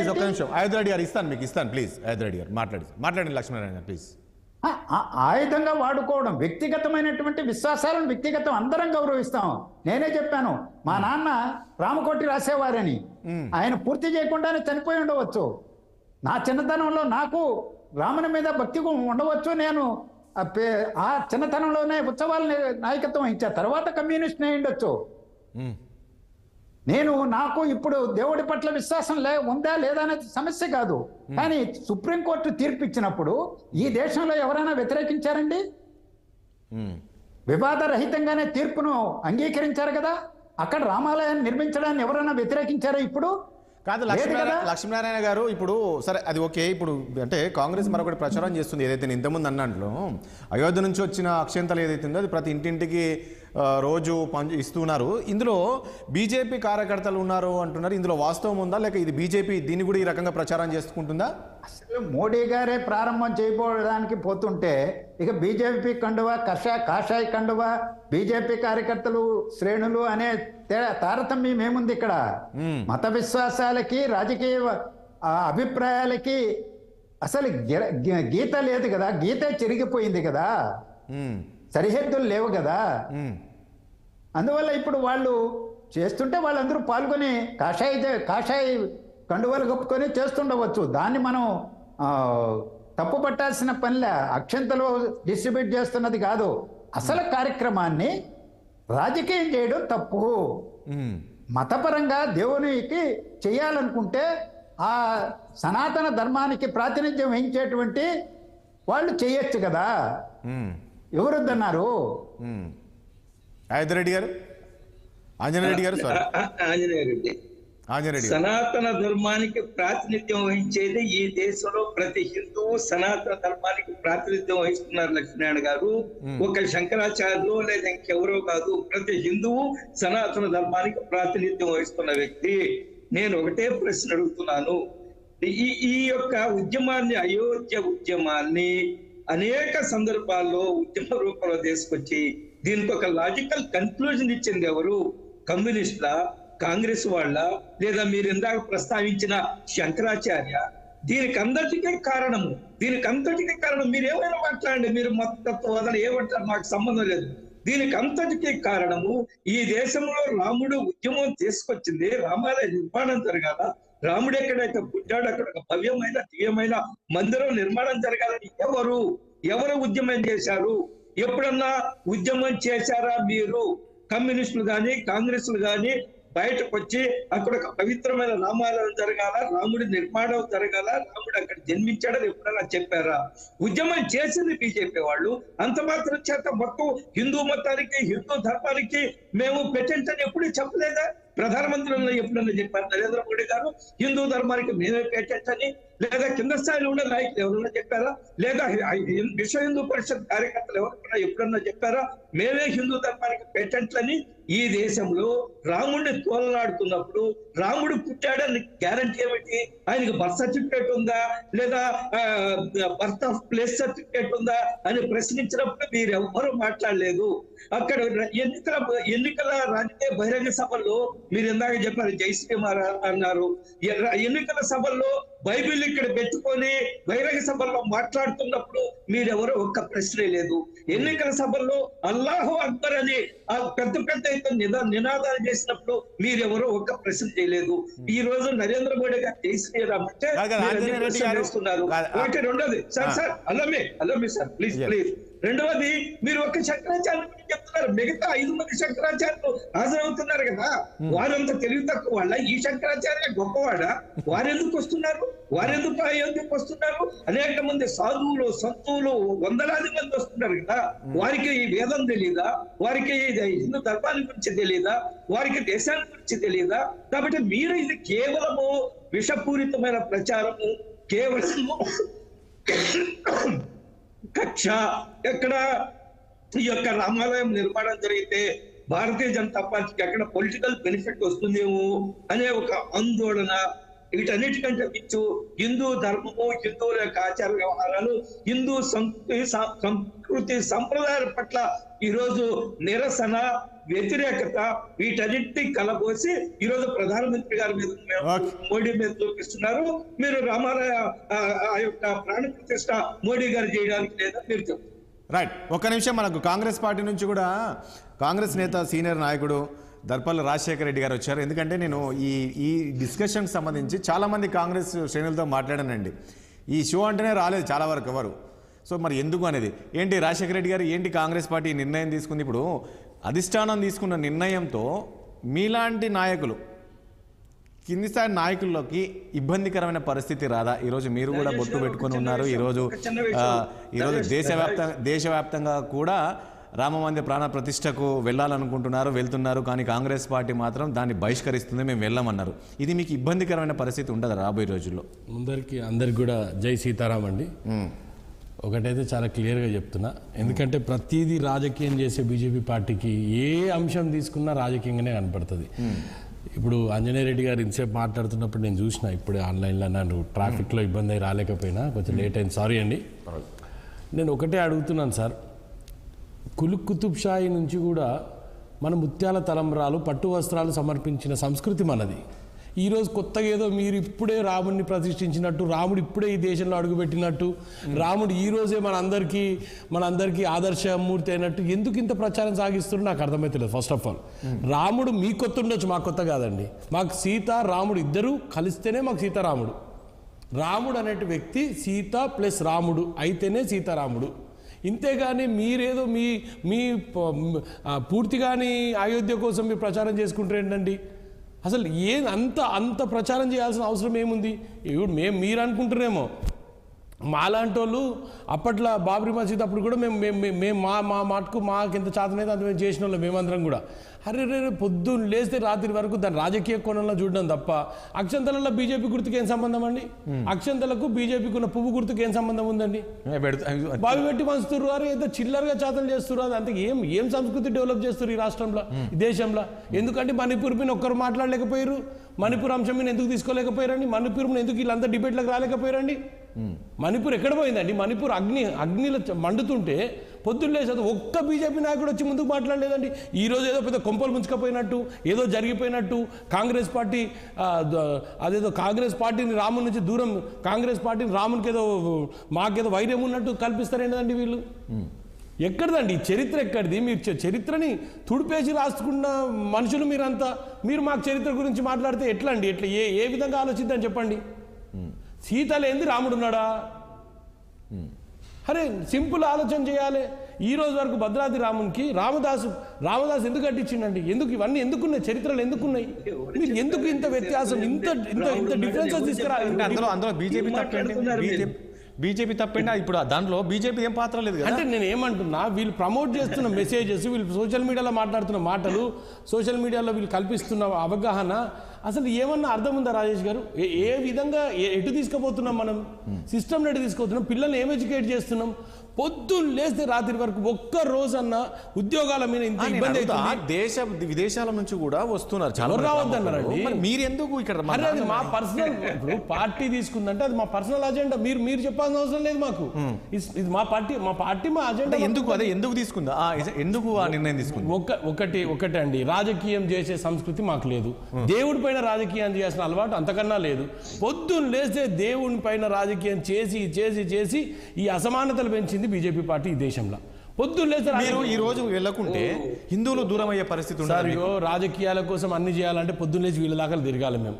ఆయుధంగా వాడుకోవడం, వ్యక్తిగతమైనటువంటి విశ్వాసాలను వ్యక్తిగతం అందరం గౌరవిస్తాం. నేనే చెప్పాను, మా నాన్న రామకోటి రాసేవారని, ఆయన పూర్తి చేయకుండానే చనిపోయి ఉండవచ్చు. నా చిన్నతనంలో నాకు రాముని మీద భక్తి ఉండవచ్చు, నేను ఆ చిన్నతనంలోనే ఉత్సవాల నాయకత్వం ఇచ్చా, తర్వాత కమ్యూనిస్ట్ ఉండొచ్చు. నాకు ఇప్పుడు దేవుడి పట్ల విశ్వాసం ఉందా లేదా అనేది సమస్య కాదు. కానీ సుప్రీంకోర్టు తీర్పు ఇచ్చినప్పుడు ఈ దేశంలో ఎవరైనా వ్యతిరేకించారండి? వివాదరహితంగానే తీర్పును అంగీకరించారు కదా. అక్కడ రామాలయాన్ని నిర్మించడాన్ని ఎవరైనా వ్యతిరేకించారా? ఇప్పుడు కాదు. లక్ష్మీనారాయణ గారు ఇప్పుడు సరే అది ఓకే. ఇప్పుడు అంటే కాంగ్రెస్ మరొకటి ప్రచారం చేస్తుంది, ఏదైతే ఇంతకుముందు అన్నట్లు అయోధ్య నుంచి వచ్చిన అక్షంతలు ఏదైతే ఉందో అది ప్రతి ఇంటింటికి రోజు ఇస్తున్నారు. ఇందులో బీజేపీ కార్యకర్తలు ఉన్నారు అంటున్నారు. ఇందులో వాస్తవం ఉందా, లేక ఇది బీజేపీ దీన్ని కూడా ఈ రకంగా ప్రచారం చేసుకుంటుందా? అసలు మోడీ గారే ప్రారంభం చేయబోవడానికి పోతుంటే ఇక బీజేపీ కండువా, కాషాయ కండువా, బీజేపీ కార్యకర్తలు శ్రేణులు అనే తారతమ్యం ఏముంది ఇక్కడ? మత విశ్వాసాలకి, రాజకీయ అభిప్రాయాలకి అసలు గీత లేదు కదా. గీతే చెరిగిపోయింది కదా, సరిహద్దులు లేవు కదా. అందువల్ల ఇప్పుడు వాళ్ళు చేస్తుంటే వాళ్ళందరూ పాల్గొని కాషాయ కండువాలు కప్పుకొని చేస్తుండవచ్చు. దాన్ని మనం తప్పు పట్టాల్సిన పనిలే. అక్షంతలు డిస్ట్రిబ్యూట్ చేస్తున్నది కాదు. అసలు కార్యక్రమాన్ని రాజకీయం చేయడం తప్పు. మతపరంగా దేవునికి చేయాలనుకుంటే ఆ సనాతన ధర్మానికి ప్రాతినిధ్యం వహించేటువంటి వాళ్ళు చేయొచ్చు కదా. ఎవరొద్దన్నారు? ఆంజనేయ రెడ్డి సనాతన ధర్మానికి ప్రాతినిధ్యం వహించేది ఈ దేశంలో ప్రతి హిందువు సనాతన ధర్మానికి ప్రాతినిధ్యం వహిస్తున్నారు లక్ష్మీనారాయణ గారు. ఒక శంకరాచార్యులు లేదా ఇంకెవరో కాదు, ప్రతి హిందువు సనాతన ధర్మానికి ప్రాతినిధ్యం వహిస్తున్న వ్యక్తి. నేను ఒకటే ప్రశ్న అడుగుతున్నాను. ఈ యొక్క ఉద్యమాన్ని, అయోధ్య ఉద్యమాన్ని అనేక సందర్భాల్లో ఉద్యమ రూపంలో తీసుకొచ్చి దీనికి ఒక లాజికల్ కన్క్లూజన్ ఇచ్చింది ఎవరు? కమ్యూనిస్టుల, కాంగ్రెస్ వాళ్ళ, లేదా మీరు ఇందాక ప్రస్తావించిన శంకరాచార్య? దీనికి అంతటికీ కారణం మీరు ఏమైనా మాట్లాడండి, మీరు మతత్వవాదన ఏమంటారు, నాకు సంబంధం లేదు. దీనికి అంతటికీ కారణము ఈ దేశంలో రాముడు ఉద్యమం తీసుకొచ్చింది. రామాలయ నిర్మాణం జరగాల, రాముడు ఎక్కడైతే పుట్టాడు అక్కడ ఒక భవ్యమైన దివ్యమైన మందిరం నిర్మాణం జరగాలని ఎవరు ఉద్యమం చేశారు? ఎప్పుడన్నా ఉద్యమం చేశారా మీరు? కమ్యూనిస్టులు కానీ కాంగ్రెస్లు కానీ బయటకు వచ్చి అక్కడ ఒక పవిత్రమైన రామాలయం జరగాల, రాముడి నిర్మాణం జరగాల, రాముడు అక్కడ జన్మించాడని ఎప్పుడైనా చెప్పారా? ఉద్యమం చేసింది బీజేపీ వాళ్ళు. అంత మాత్రం చేత మొత్తం హిందూ మతానికి హిందూ ధర్మానికి మేము పేటెంట్ అని ఎప్పుడు చెప్పలేదా? ప్రధానమంత్రులను ఎప్పుడన్నా చెప్పారు నరేంద్ర మోడీ గారు హిందూ ధర్మానికి మేమే పేటెంట్ అని? లేదా కింద స్థాయిలో ఉన్న నాయకులు ఎవరన్నా చెప్పారా? లేదా విశ్వ హిందూ పరిషత్ కార్యకర్తలు ఎవరన్నా ఎప్పుడన్నా చెప్పారా మేమే హిందూ ధర్మానికి పేటెంట్లని? ఈ దేశంలో రాముడిని తోలనాడుతున్నప్పుడు రాముడు పుట్టాడని గ్యారంటీ ఏమిటి? ఆయనకి బర్త్ సర్టిఫికేట్ ఉందా లేదా బర్త్ ఆఫ్ ప్లేస్ సర్టిఫికేట్ ఉందా అని ప్రశ్నించినప్పుడు మీరు ఎవ్వరూ మాట్లాడలేదు. అక్కడ ఎన్నికల రాజకీయ బహిరంగ సభల్లో మీరు ఇందాక చెప్పారు జై శ్రీరామ్ అన్నారు. ఎన్నికల సభల్లో బైబిల్ ఇక్కడ పెట్టుకొని బహిరంగ సభల్లో మాట్లాడుతున్నప్పుడు మీరెవరో ఒక్క ప్రశ్నే లేదు. ఎన్నికల సభల్లో అల్లాహు అక్బర్ అని ఆ పెద్ద పెద్ద నినాదాలు చేసినప్పుడు మీరెవరో ఒక్క ప్రశ్న చేయలేదు. ఈ రోజు నరేంద్ర మోడీ గారు జై శ్రీరామ్ అంటే చేస్తున్నారు. ఒకటి రెండోది సార్ అల్లమే సార్ ప్లీజ్. రెండవది మీరు ఒక శంకరాచార్య గురించి చెప్తున్నారు, మిగతా 5 మంది శంకరాచార్యులు హాజరవుతున్నారు కదా, వారంతా తెలివి తక్కువ వాళ్ళ? ఈ శంకరాచార్య గొప్పవాడా? వారెందుకు వస్తున్నారు? అయోధ్యకు వస్తున్నారు? అనేక మంది సాధువులు సంతువులు వందలాది మంది వస్తున్నారు కదా, వారికి ఈ వేదం తెలీదా? వారికి హిందూ ధర్మాన్ని గురించి తెలీదా? వారికి దేశాన్ని గురించి తెలీదా? కాబట్టి మీరు ఇది కేవలము విషపూరితమైన ప్రచారము, కేవలము కక్ష. ఎక్కడ ఈ యొక్క రామాలయం నిర్మాణం జరిగితే భారతీయ జనతా పార్టీకి ఎక్కడ పొలిటికల్ బెనిఫిట్ వస్తుందేమో అనే ఒక ఆందోళన. వీటన్నిటికంటే మించు హిందూ ధర్మము, హిందువుల యొక్క ఆచార వ్యవహారాలు, హిందూ సంస్కృతి సంప్రదాయాల పట్ల ఈరోజు నిరసన, వ్యతిరేకత వీటన్నిటిని కలబోసి ఈరోజు ప్రధానమంత్రి గారి మీద మోడీ మీద చూపిస్తున్నారు. మీరు రామాలయ ఆ యొక్క ప్రాణ ప్రతిష్ట మోడీ గారు చేయడానికి లేదా మీరు చెప్తారు? రైట్, ఒక్క నిమిషం. మనకు కాంగ్రెస్ పార్టీ నుంచి కూడా కాంగ్రెస్ నేత సీనియర్ నాయకుడు దర్పల్లి రాజశేఖర రెడ్డి గారు వచ్చారు. ఎందుకంటే నేను ఈ డిస్కషన్కి సంబంధించి చాలామంది కాంగ్రెస్ శ్రేణులతో మాట్లాడానండి. ఈ షో అంటేనే రాలేదు చాలా వరకు ఎవరు. సో మరి ఎందుకు అనేది ఏంటి? రాజశేఖర రెడ్డి గారు ఏంటి కాంగ్రెస్ పార్టీ నిర్ణయం తీసుకుంది? ఇప్పుడు అధిష్టానం తీసుకున్న నిర్ణయంతో మీలాంటి నాయకులు, కింది స్థాయి నాయకుల్లోకి ఇబ్బందికరమైన పరిస్థితి రాదా? ఈరోజు మీరు కూడా బొట్టు పెట్టుకొని ఉన్నారు. ఈరోజు దేశవ్యాప్తంగా కూడా రామమందిర ప్రాణ ప్రతిష్టకు వెళ్ళాలనుకుంటున్నారు, వెళ్తున్నారు. కానీ కాంగ్రెస్ పార్టీ మాత్రం దాన్ని బహిష్కరిస్తుంది, మేము వెళ్ళమన్నారు. ఇది మీకు ఇబ్బందికరమైన పరిస్థితి ఉండదు రాబోయే రోజుల్లో? అందరికి కూడా జై సీతారాం అండి. ఒకటైతే చాలా క్లియర్గా చెప్తున్నా, ఎందుకంటే ప్రతిదీ రాజకీయం చేసే బీజేపీ పార్టీకి ఏ అంశం తీసుకున్నా రాజకీయంగానే కనపడుతుంది. ఇప్పుడు అంజనేయ రెడ్డి గారు ఇంతసేపు మాట్లాడుతున్నప్పుడు నేను చూసిన, ఇప్పుడే ఆన్లైన్లో నన్ను ట్రాఫిక్లో ఇబ్బంది అయి రాలేకపోయినా, కొంచెం లేట్ అయింది, సారీ అండి. నేను ఒకటే అడుగుతున్నాను సార్, కులుక్ కుతుబ్ షాహీ నుంచి కూడా మన ముత్యాల తలంబ్రాలు పట్టు వస్త్రాలు సమర్పించిన సంస్కృతి మనది. ఈరోజు కొత్తగా ఏదో మీరు ఇప్పుడే రాముడిని ప్రతిష్ఠించినట్టు, రాముడు ఇప్పుడే ఈ దేశంలో అడుగుపెట్టినట్టు, రాముడు ఈరోజే మనందరికీ ఆదర్శమూర్తి అయినట్టు ఎందుకు ఇంత ప్రచారం సాగిస్తున్నారు నాకు అర్థమవుతలేదు. ఫస్ట్ ఆఫ్ ఆల్, రాముడు మీ కొత్త ఉండొచ్చు, మాకు కొత్త కాదండి. మాకు సీత రాముడు ఇద్దరు కలిస్తేనే మాకు సీతారాముడు. రాముడు అనే వ్యక్తి సీత ప్లస్ రాముడు అయితేనే సీతారాముడు. ఇంతేగాని మీరేదో మీ పూర్తిగాని అయోధ్య కోసం మీరు ప్రచారం చేసుకుంటారు ఏంటండి? అసలు అంత ప్రచారం చేయాల్సిన అవసరం ఏముంది? ఇప్పుడు మీరు అనుకుంటున్నారేమో, మాలాంటి వాళ్ళు అప్పట్లో బాబ్రీ మసీద్ అప్పుడు కూడా మేము మా మాటకు మాకు ఎంత చేతనైతే అంత మేము చేసిన వాళ్ళం మేమందరం కూడా. అరే పొద్దున్న లేస్తే రాత్రి వరకు దాని రాజకీయ కోణంలో చూడడం తప్ప అక్షంతలలో బీజేపీ గుర్తుకు ఏం సంబంధం అండి? అక్షంతలకు బీజేపీకి ఉన్న పువ్వు గుర్తుకు ఏం సంబంధం ఉందండి? బావి పెట్టి పంచుతున్నారు, అరే ఏదో చిల్లరగా చేతలు చేస్తున్నారు. అంతే ఏం సంస్కృతి డెవలప్ చేస్తారు ఈ రాష్ట్రంలో, ఈ దేశంలో? ఎందుకంటే మణిపూర్ మీద ఒక్కరు మాట్లాడలేకపోయారు, మణిపూర్ అంశం మీద ఎందుకు తీసుకోలేకపోయారండి? మణిపూర్ మీద ఎందుకు వీళ్ళంతా డిబేట్లకు రాలేకపోయారండి? మణిపూర్ ఎక్కడ పోయిందండి? మణిపూర్ అగ్నిలో మండుతుంటే పొద్దున్నే ఒక్క బీజేపీ నాయకుడు వచ్చి ముందుకు మాట్లాడలేదండి. ఈరోజు ఏదో పెద్ద కొంపలు ముంచుకపోయినట్టు, ఏదో జరిగిపోయినట్టు, కాంగ్రెస్ పార్టీని రాముడి నుంచి దూరం, కాంగ్రెస్ పార్టీని రామునికి ఏదో మాకేదో వైర్యం ఉన్నట్టు కల్పిస్తారేంటండి వీళ్ళు? ఎక్కడిదండి చరిత్ర ఎక్కడిది? మీరు చరిత్రని తుడిపేసి రాసుకున్న మనుషులు మీరంతా. మీరు మాకు చరిత్ర గురించి మాట్లాడితే ఎట్లా అండి? ఎట్లా ఏ విధంగా ఆలోచిద్దాం చెప్పండి? సీత లేనిది రాముడు ఉన్నాడా? అరే సింపుల్ ఆలోచన చేయాలి. ఈ రోజు వరకు భద్రాద్రి రామునికి రామదాసు ఎందుకు కట్టించిండండి? ఎందుకు ఇవన్నీ ఎందుకున్నాయి? చరిత్రలు ఎందుకున్నాయి? మీరు ఎందుకు ఇంత వ్యత్యాసం, ఇంత ఇంత ఇంత డిఫరెన్సెస్ తీసుకురా? అందులో బీజేపీ తప్పండి. ఇప్పుడు దాంట్లో బీజేపీ ఏం పాత్ర లేదు కదా. అంటే నేను ఏమంటున్నా, వీళ్ళు ప్రమోట్ చేస్తున్న మెసేజెస్, వీళ్ళు సోషల్ మీడియాలో మాట్లాడుతున్న మాటలు, సోషల్ మీడియాలో వీళ్ళు కల్పిస్తున్న అవగాహన అసలు ఏమన్నా అర్థం ఉందా రాజేష్ గారు? ఏ విధంగా ఎటు తీసుకుపోతున్నాం మనం? సిస్టమ్ ఎటు తీసుకుపోతున్నాం? పిల్లల్ని ఏం ఎడ్యుకేట్ చేస్తున్నాం? పొద్దున్న లేస్తే రాత్రి వరకు ఒక్క రోజన్నా ఉద్యోగాల మీద ఇంత ఇబ్బంది అవుతుంది. దేశ విదేశాల నుంచి కూడా వస్తున్నారు, చాలా రావద్దన్నారండి. మీరు ఎందుకు ఇక్కడ? అరే అది మా పర్సనల్, ఇప్పుడు పార్టీ తీసుకుందంటే అది మా పర్సనల్ అజెండా. మీరు చెప్పాల్సిన అవసరం లేదు మాకు. ఇది మా పార్టీ మా అజెండా. ఎందుకు తీసుకుందా? ఎందుకు ఆ నిర్ణయం తీసుకుంది? ఒకటే అండి, రాజకీయం చేసే సంస్కృతి మాకు లేదు. దేవుడి పైన రాజకీయం చేయాల్సిన అలవాటు అంతకన్నా లేదు. పొద్దున్న లేస్తే దేవుని పైన రాజకీయం చేసి చేసి చేసి ఈ అసమానతలు పెంచింది బీజేపీ పార్టీ ఈ దేశంలో. పొద్దున్న లేస్తే మీరు ఈ రోజు వెళ్ళకుంటే హిందువులు దూరం అయ్యే పరిస్థితి ఉంది. రాజకీయాల కోసం అన్ని చేయాలంటే పొద్దున్న లేచి వీళ్ళ దాకా తిరగాలి మేము.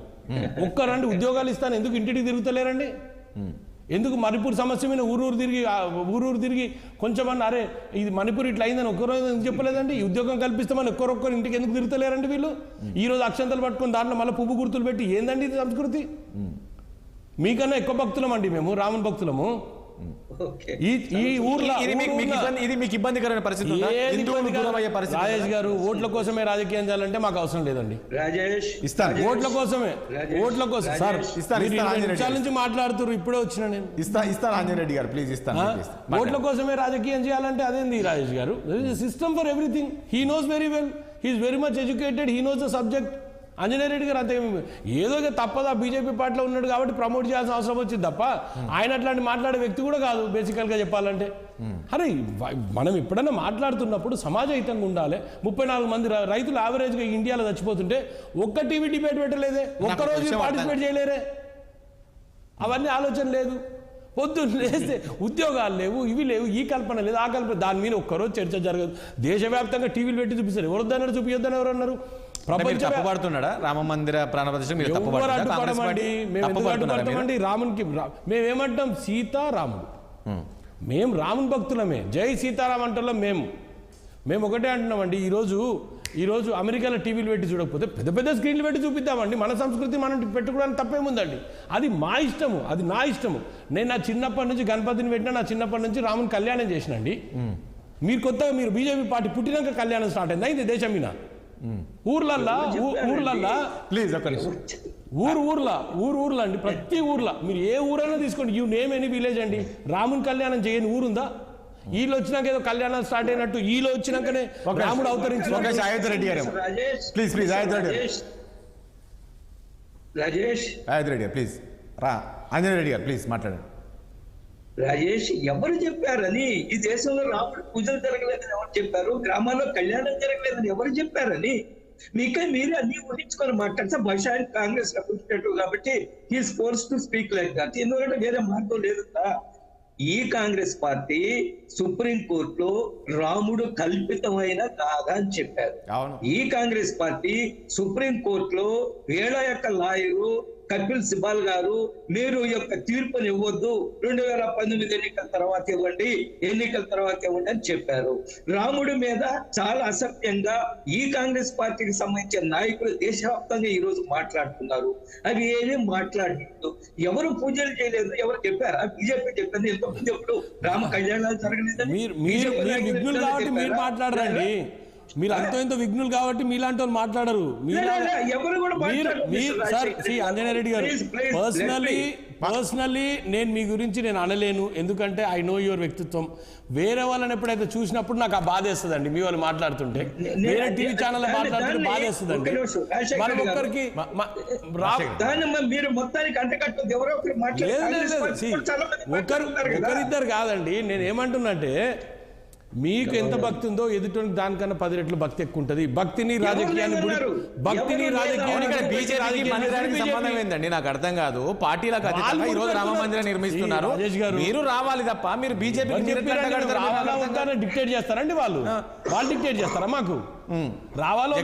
ఒక్కరండి ఉద్యోగాలు ఇస్తాను ఎందుకు ఇంటికి తిరుగుతలేరండి? ఎందుకు మణిపూర్ సమస్య మీద ఊరూరు తిరిగి కొంచెమన్నా అరే ఇది మణిపూర్ ఇట్లా అయిందని ఒక్కరోజు ఎందుకు చెప్పలేదండి? ఈ ఉద్యోగం కల్పిస్తామని ఒక్కరొక్కరు ఇంటికి ఎందుకు తిరుగుతలేరండి వీళ్ళు? ఈ రోజు అక్షంతలు పట్టుకొని దాంట్లో మళ్ళీ పువ్వు గుర్తులు పెట్టి ఏందండి ఇది సంస్కృతి? మీకన్నా ఎక్కువ భక్తులం అండి మేము, రాముని భక్తులము. ఈ ఊర్లో ఇది మీకు ఇబ్బందికరమైన పరిస్థితి. రాజేష్ గారు ఓట్ల కోసమే రాజకీయం చేయాలంటే మాకు అవసరం లేదండి. రాజేష్ ఇస్తాను, ఓట్ల కోసమే, ఓట్ల కోసం. సార్ నిమిషాల నుంచి మాట్లాడుతున్నారు, ఇప్పుడే వచ్చిన నేను. ఇస్తాను ఆంజనేయుడు గారు, ప్లీజ్ ఇస్తాను. ఓట్ల కోసమే రాజకీయం చేయాలంటే అదేంది రాజేష్ గారు? System for everything. He knows very well, he's very much educated, he knows the subject. Anjaneya Reddy గారు అంతే ఏదో తప్పదా బీజేపీ పార్టీలో ఉన్నాడు కాబట్టి ప్రమోట్ చేయాల్సిన అవసరం వచ్చింది తప్ప ఆయన అట్లాంటి మాట్లాడే వ్యక్తి కూడా కాదు బేసికల్గా చెప్పాలంటే. అరే మనం ఎప్పుడైనా మాట్లాడుతున్నప్పుడు సమాజహితంగా ఉండాలి. 34 మంది రైతులు యావరేజ్గా ఇండియాలో చచ్చిపోతుంటే ఒక్క టీవీ డిబేట్ పెట్టలేదే, ఒక్కరోజు పార్టిసిపేట్ చేయలేరే. అవన్నీ ఆలోచన లేదు. పొద్దున్న లేస్తే ఉద్యోగాలు లేవు, ఇవి లేవు, ఈ కల్పన లేదు, ఆ కల్పన, దాని మీద ఒక్కరోజు చర్చ జరగదు. దేశవ్యాప్తంగా టీవీలు పెట్టి చూపిస్తారు. ఎవరొద్దన్నారు? చూపించొద్దని ఎవరన్నారు? తప్పుపడుతున్నాడా రామ మందిర ప్రాణ ప్రతిష్ఠ? అడ్డుపడమండి రామునికి. మేమేమంటాం సీతారాముడు, మేము రాముని భక్తులమే, జై సీతారాం అంటున్నాం. మేము ఒకటే అంటున్నామండి. ఈరోజు అమెరికాలో టీవీలు పెట్టి చూడకపోతే పెద్ద పెద్ద స్క్రీన్లు పెట్టి చూపిద్దామండి. మన సంస్కృతి మనం పెట్టుకోవడానికి తప్పేముందండి? అది మా ఇష్టము, అది నా ఇష్టము. నేను నా చిన్నప్పటి నుంచి గణపతిని పెట్టినా, నా చిన్నప్పటి నుంచి రాముని కళ్యాణం చేసినండి. మీరు కొత్తగా మీరు బీజేపీ పార్టీ పుట్టినాక కళ్యాణం స్టార్ట్ అయింది దేశం మీద. ఊర్లల్లా ప్లీజ్ ఒక్క నిమిషం. ఊర్లో అండి, ప్రతి ఊర్లో మీరు ఏ ఊరైనా తీసుకోండి, యూ నేమ్ ఎనీ విలేజ్ అండి, రాముని కళ్యాణం చేయని ఊరుందా? వీళ్ళు వచ్చినాక ఏదో కళ్యాణం స్టార్ట్ అయినట్టు వీళ్ళు వచ్చినాకనే రాముడు అవతరించి. అయోధ్య రెడ్డి గారు ప్లీజ్ అయోధ్య రెడ్డి ప్లీజ్ ఆంజనేయ రెడ్డి గారు ప్లీజ్ మాట్లాడండి. రాజేష్, ఎవరు చెప్పారని ఈ దేశంలో రాముడు పూజలు జరగలేదని ఎవరు చెప్పారు? గ్రామాల్లో కళ్యాణం జరగలేదని ఎవరు చెప్పారని? మీరే అన్ని ఊహించుకొని మాట్లాడితే బహుశా కాంగ్రెస్ రిప్రజెంటేటివ్ కాబట్టి he's force to speak like that. ఎందుకంటే వేరే మార్గం లేదు. ఈ కాంగ్రెస్ పార్టీ సుప్రీం కోర్టులో రాముడు కల్పితమైన కాదా అని చెప్పారు. ఈ కాంగ్రెస్ పార్టీ సుప్రీం కోర్టులో వీళ్ళ యొక్క లాయరు కపిల్ సిబాల్ గారు మీరు యొక్క తీర్పుని ఇవ్వద్దు, 2019 ఎన్నికల తర్వాత ఇవ్వండి అని చెప్పారు. రాముడి మీద చాలా అసభ్యంగా ఈ కాంగ్రెస్ పార్టీకి సంబంధించిన నాయకులు దేశవ్యాప్తంగా ఈ రోజు మాట్లాడుతున్నారు. అవి ఏమీ మాట్లాడలేదు. ఎవరు పూజలు చేయలేదు, ఎవరు చెప్పారు? బీజేపీ చెప్పింది. ఎంతమంది ఎప్పుడు రామ కళ్యాణాలు జరగలేదని మీరు మాట్లాడరండి. మీరు అంతో ఎంతో విఘ్నులు కాబట్టి మీలాంటి వాళ్ళు మాట్లాడరు. ఆంజనేయ రెడ్డి గారు పర్సనల్లీ నేను మీ గురించి నేను అనలేను, ఎందుకంటే ఐ నో యువర్ వ్యక్తిత్వం. వేరే వాళ్ళని ఎప్పుడైతే చూసినప్పుడు నాకు ఆ బాధ వేస్తుందండి. మీ వాళ్ళు మాట్లాడుతుంటే, వేరే టీవీ ఛానల్ మాట్లాడుతుంటే బాధ వేస్తుందండి. మనం ఒక్కరికి ఒకరిద్దరు కాదండి. నేను ఏమంటున్నంటే మీకు ఎంత భక్తి ఉందో ఎదుటోనికి దానికన్నా 10 రెట్లు భక్తి ఎక్కువ ఉంటుంది. భక్తిని రాజకీయాన్ని బీజేపీకి మందిరానికి సంబంధం ఏందండి? నాకు అర్థం కాదు. పార్టీలకు అతీతంగా ఈ రోజు రామ మందిరం నిర్మిస్తున్నారు. మీరు రావాలి తప్ప మీరు బీజేపీకి డిక్టేట్ చేస్తారండి. వాళ్ళు డిక్టేట్ చేస్తారా మాకు? రావాలో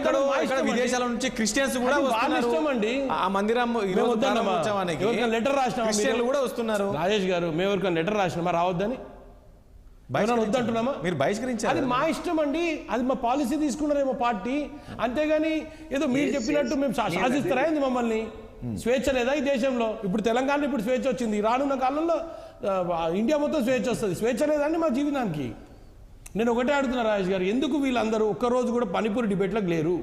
విదేశాల నుంచి క్రిస్టియన్స్ కూడా అండి. ఆ మందిరం లెటర్ రాసినా కూడా వస్తున్నారు. రాజేష్ గారు, మేము ఎవరికైనా లెటర్ రాసినామా రావద్దని? వద్దంటున్నామా? మీరు బహిష్కరించారు. అది మా ఇష్టం అండి. అది మా పాలసీ తీసుకున్నారేమో పార్టీ. అంతేగాని ఏదో మీరు చెప్పినట్టు మేము శాసిస్తారా ఏంది మమ్మల్ని? స్వేచ్ఛ లేదా ఈ దేశంలో? ఇప్పుడు తెలంగాణలో ఇప్పుడు స్వేచ్ఛ వచ్చింది, రానున్న కాలంలో ఇండియా మొత్తం స్వేచ్ఛ వస్తుంది. స్వేచ్ఛ లేదండి మా జీవితానికి. నేను ఒకటే అడుగుతున్నా రాజేష్ గారు, ఎందుకు వీళ్ళందరూ ఒక్కరోజు కూడా పనిపూరి డిబేట్లకు లేరు?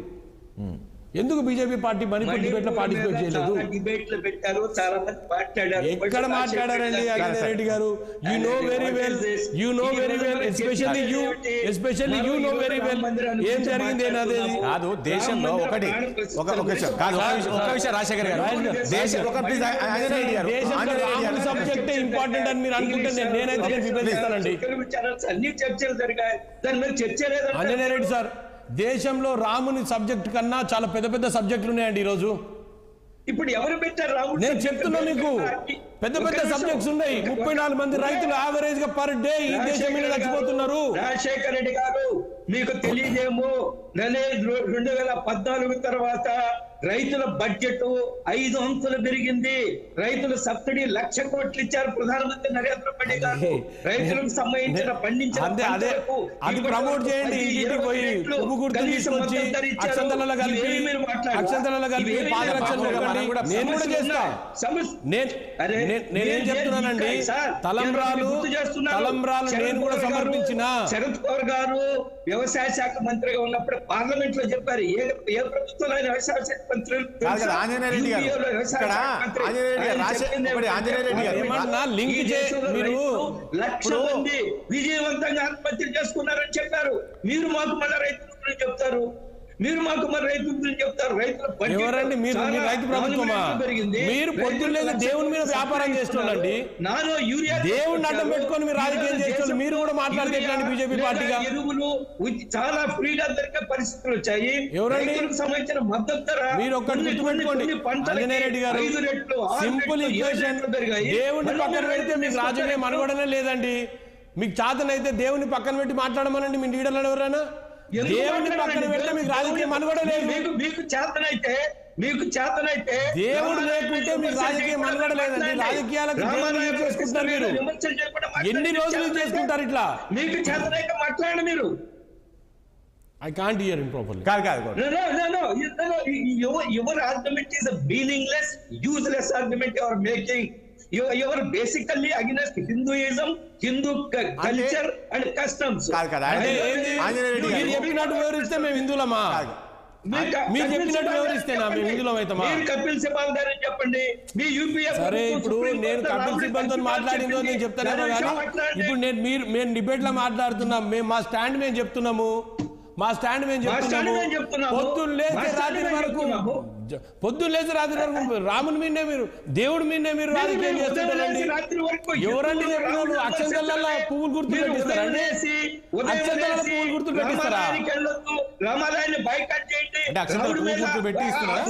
ఎందుకు బీజేపీ పార్టీ మణిపూర్ డిబేట్ లో పార్టిసిపేట్ చేయలేదు? ఎక్కడ మాట్లాడారండి అఖిలేష్ రెడ్డి గారు? You know very well especially you know very well ఏం జరిగింది అనేది. కాదు దేశంలో ఒక విషయం రాజశేఖర్ గారు, రాముల సబ్జెక్ట్ ఇంపార్టెంట్ అని మీరు అనుకుంటే నేనైతే విభజిస్తానండి. అన్ని చర్చలు జరిగాయి, దాని మీద చర్చ లేదు. ఆంజనేయ రెడ్డి సార్, దేశంలో రాముని సబ్జెక్ట్ కన్నా చాలా పెద్ద పెద్ద సబ్జెక్టులు ఉన్నాయండి ఈరోజు. ఇప్పుడు ఎవరు పెట్టారు రాముడు? నేను చెప్తున్నా మీకు, పెద్ద పెద్ద సబ్జెక్ట్స్ ఉన్నాయి. 34 మంది రైతులు యావరేజ్ గా పర్ డే ఈ దేశం మీద చచ్చిపోతున్నారు. రాజశేఖర రెడ్డి గారు, మీకు తెలియదేమో, 2014 తర్వాత రైతుల బడ్జెట్ 5 అంకెలు పెరిగింది. రైతుల సబ్సిడీ 1,00,000 కోట్లు ఇచ్చారు ప్రధానమంత్రి నరేంద్ర మోడీ గారు. రైతులకు సంబంధించిన పండించిన అది ప్రమోట్ చేయండి. ఇంటికి పోయి పువ్వు గుర్తు తీసుకొచ్చి అక్షంతలలో కలిపి పాదరక్షణ నేను కూడా చేస్తా. నేనేం చెప్తున్నానండి, తలంబ్రాలు నేను కూడా సమర్పించిన. శరద్ పవార్ గారు వ్యవసాయ శాఖ మంత్రిగా ఉన్నప్పుడు పార్లమెంట్ లో చెప్పారు, ఏ ప్రభుత్వంలో వ్యవసాయ శాఖ మంత్రి లింక్ మీరు 1,00,000 మంది విజయవంతంగా ఆత్మహత్యలు చేసుకున్నారని చెప్పారు. మీరు మాకు మళ్ళీ రైతుల గురించి చెప్తారు. ఎవరండి మీరు? రైతు ప్రభుత్వమా? మీరు పొద్దున్నే దేవుని మీద వ్యాపారం చేస్తున్నారండి. దేవుడిని అడ్డం పెట్టుకొని మీరు రాజకీయం చేస్తున్నారు. మీరు కూడా మాట్లాడితే బీజేపీ పార్టీగా ఎరువులు చాలా ఫ్రీగా దొరికే పరిస్థితులు వచ్చాయి. ఎవరండి సంబంధించిన మద్దతు ధర మీరు ఒక్కటి గుర్తుపెట్టుకోండి ఆంజనేయ రెడ్డి గారు. సింపుల్ ఈక్వేషన్, దేవుడిని పక్కన పెడితే మీకు రాజకీయం అనుకోవడమే లేదండి. మీకు చేతనైతే దేవుని పక్కన పెట్టి మాట్లాడమనండి మీ లీడర్లను. ఎవరైనా దేవుని పక్కన పెడితే మీకు రాజకీయం అనుకోవడం లేదు. మీకు చేతనైతే దేవుడు లేకుంటే మీకు రాజకీయం అనుకోవడలేదండి. రాజకీయాలకు చేసుకుంటారు మీరు. ఎన్ని రోజులు చేసుకుంటారు ఇట్లా? మీకు చేతనైతే మాట్లాడండి మీరు. I can't hear him properly. No. Your argument is a meaningless, useless argument you are making. You are basically against Hinduism, Hindu culture and customs. మీరు చెప్పినట్టు వివరిస్తే మేము హిందువులమా? మీరు చెప్పినట్టు వివరిస్తేనా మేము హిందువులం అవుతామా? కపిల్ సిబాల్ గారు చెప్పండి. మీ యూపీఏ సరే, ఇప్పుడు నేను కపిల్ సిబాల్ తో మాట్లాడిందో నేను చెప్తానేమో కానీ ఇప్పుడు మేము డిబేట్ లో మాట్లాడుతున్నాం. మేము మా స్టాండ్ మేము చెప్తున్నాము. పొద్దున్న లేచి రాత్రి వరకు రాముని మీదే మీరు, దేవుడి మీదే మీరు రాజకీయం చేస్తున్నారండి. ఎవరండి చెప్పిన అక్షంతలలో పువ్వులు గుర్తులు పెట్టిస్తారండి? అక్షంతలలో పువ్వులు గుర్తులు పెట్టిస్తారా? రామాలయాన్ని బైకాట్ చేయండి. పువ్వు గుర్తు పెట్టిస్తున్నారు.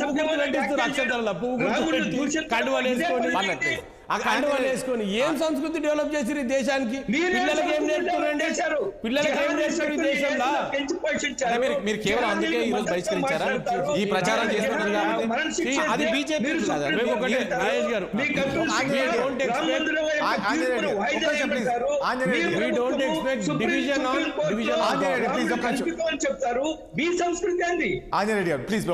అక్షంతలలో పువ్వు గుర్తు పెట్టి కండువాలు వేసుకొని ఏం సంస్కృతి డెవలప్ చేసిరు ఈ దేశానికి? పిల్లలకి ఏం నేర్పుతున్నారండి? పిల్లలకి ఏం నేర్పుతారు ఈ దేశంలో? మీరు కేవలం అందుకే ఈ రోజు బహిష్కరించారా? ఈ ప్రచారం చేస్తున్నారు కాబట్టి అది బీజేపీ రాజేష్ గారు, ప్లీజ్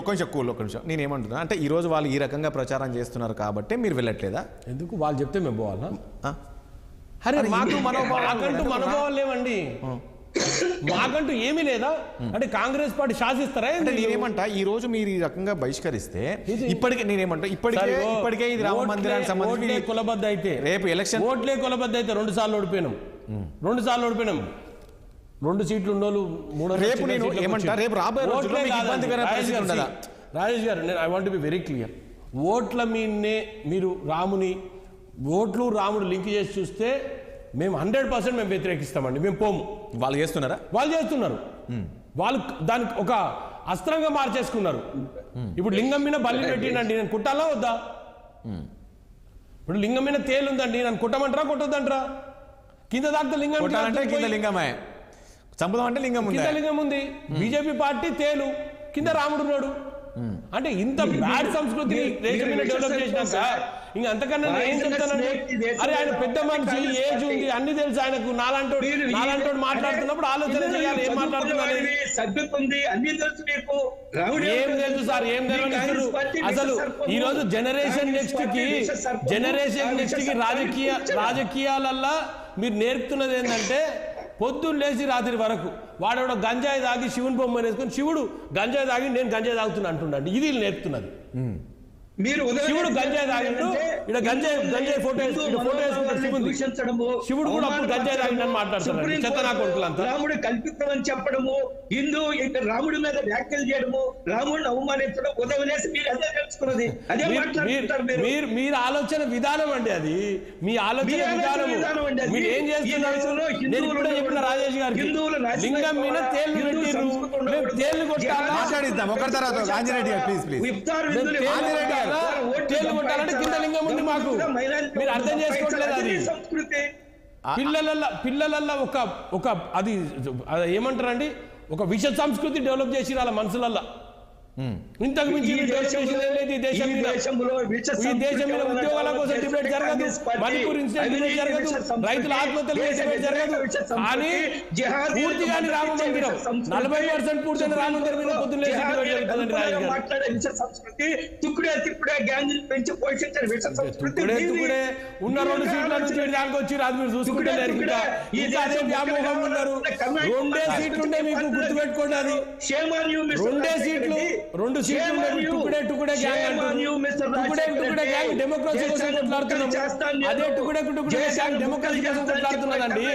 ఒక నిమిషం. నేనేమంటున్నా అంటే ఈ రోజు వాళ్ళు ఈ రకంగా ప్రచారం చేస్తున్నారు కాబట్టి మీరు వెళ్ళట్లేదా? ఎందుకు? వాళ్ళు చెప్తే మేము పోవాలా? అరే మాకు మనోభావాలు లేవండి. మాకంటూ ఏమీ లేదా? అంటే కాంగ్రెస్ పార్టీ శాసిస్తారా? నేనేమంటా, ఈ రోజు మీరు ఈ రకంగా బహిష్కరిస్తే ఇప్పటికే ఇది రామ మందిరానికి సంబంధించి కులబద్ద అయితే రేపు ఎలక్షన్ ఓట్లే కులబద్ద అయితే 2 సార్లు ఓడిపోయినాం. 2 సీట్లు ఉన్నోళ్ళు 3 రేపు నేను ఏమంటా, రేపు రాబోయే రోజుల్లో మీకు ఇబ్బందికర పరిస్థితి ఉండదా? రాజేష్ గారు, I want to be very clear. ఓట్ల మీదనే మీరు రాముడు లింక్ చేసి చూస్తే మేము 100% మేము వ్యతిరేకిస్తామండి, మేము పోము. వాళ్ళు చేస్తున్నారా? వాళ్ళు చేస్తున్నారు. వాళ్ళు దానికి ఒక అస్త్రంగా మార్చేసుకున్నారు. ఇప్పుడు లింగం మీద బల్లి పెట్టిండండి, నేను కుట్టాలా వద్దా? ఇప్పుడు లింగం మీద తేలు ఉందండి, నన్ను కుట్టమంటారా కొట్టొద్దంటారా? కింద దాకా లింగం అంటే కింద లింగమే, చంపుదాం అంటే లింగం ఉంది, కింద లింగం ఉంది. బీజేపీ పార్టీ తేలు, కింద రాముడు ఉన్నాడు. అంటే ఇంత బ్యాడ్ సంస్కృతి దేశం మీద డెవలప్ చేసినాక ఇంకా అంతకన్నా నేను ఏం చెప్తానండి? అరే ఆయన పెద్ద మనిషి, ఏజ్ ఉంది, అన్ని తెలుసు ఆయనకు. నాలాంటోడు మాట్లాడుతున్నప్పుడు ఆలోచన చేయాలి ఏం మాట్లాడుతున్నారు. ఏం తెలుసు సార్, ఏం తెలియదు. అసలు ఈ రోజు జనరేషన్ నెక్స్ట్ కి రాజకీయాలల్లా మీరు నేర్పుతున్నది ఏంటంటే, పొద్దున్న లేచి రాత్రి వరకు వాడెవడో గంజాయి తాగి శివుని బొమ్మ వేసుకొని, శివుడు గంజాయి తాగి నేను గంజాయి తాగుతున్నా అంటుండండి. ఇది నేర్పుతున్నది. శివుడు గంజాయి తాగిండు, ఇక్కడ గంజాయి ఫోటో వేసుకుంటాడు శివుడు కూడా అప్పుడు గంజాయి తాగిండని మాట్లాడుతున్నాడు. చెత్త నా కొడుకులంతా. రాముడు కల్పితమని చెప్పడము, రాముడి మీద వ్యాఖ్యలు చేయడము, రాముడిని అవమానించడం, ఉదయం మీరు అదే తెలుసుకున్నది, అదే మాట్లాడుతుంటారు మీరు ఆలోచన విధానం అండి. అది మీ ఆలోచన విధానము. మీరు ఏం చేస్తున్నారు? నేను ఇప్పుడే చెప్పిన రాజేష్ గారికి, లింగం మీద తేళ్లు పెట్టిర్రు, తేళ్లు కొట్టాలి. మాట్లాడిద్దాం ఒకరి తర్వాత. ఆంజనేయుడు గారు ప్లీజ్. తేళ్లు కొట్టాలంటే కింద లింగం ఉంది మాకు. మీరు అర్థం చేసుకోవట్లేదు. అది పిల్లలల్లో ఒక అది ఏమంటారండి, ఒక విష సంస్కృతి డెవలప్ చేసి వాళ్ళ మనసులల్లో. ఇంతకు మించి ఈ దేశం మీద ఉద్యోగాల కోసం డిబేట్ జరగదు, మణిపూర్ ఇన్సిడెంట్ డిబేట్ జరగదు, రైతుల ఆత్మహత్యల డిబేట్ జరగదు. కానీ పూర్తిగా రామ మందిరం 40% పూర్తయిన రామ మందిరం మీద పొద్దున్న ఉన్న 2 సీట్ల నుంచి దానికి వచ్చి రాదు. మీరు చూసుకుంటున్నారు. ఇంకా అదే వ్యామోహం ఉన్నారు. 2 సీట్లు ఉండే మీకు గుర్తుపెట్టుకోండి. అది 2 సీట్లు, 2 సీట్లు టుకుడే గ్యాంగ్ అంటారు. గ్యాంగ్ డెమోక్రసీ కోసం కొట్లాడుతున్నాము. అదే టుకుడే గ్యాంగ్ డెమోక్రసీ కోసం కొట్లాడుతున్నదండి.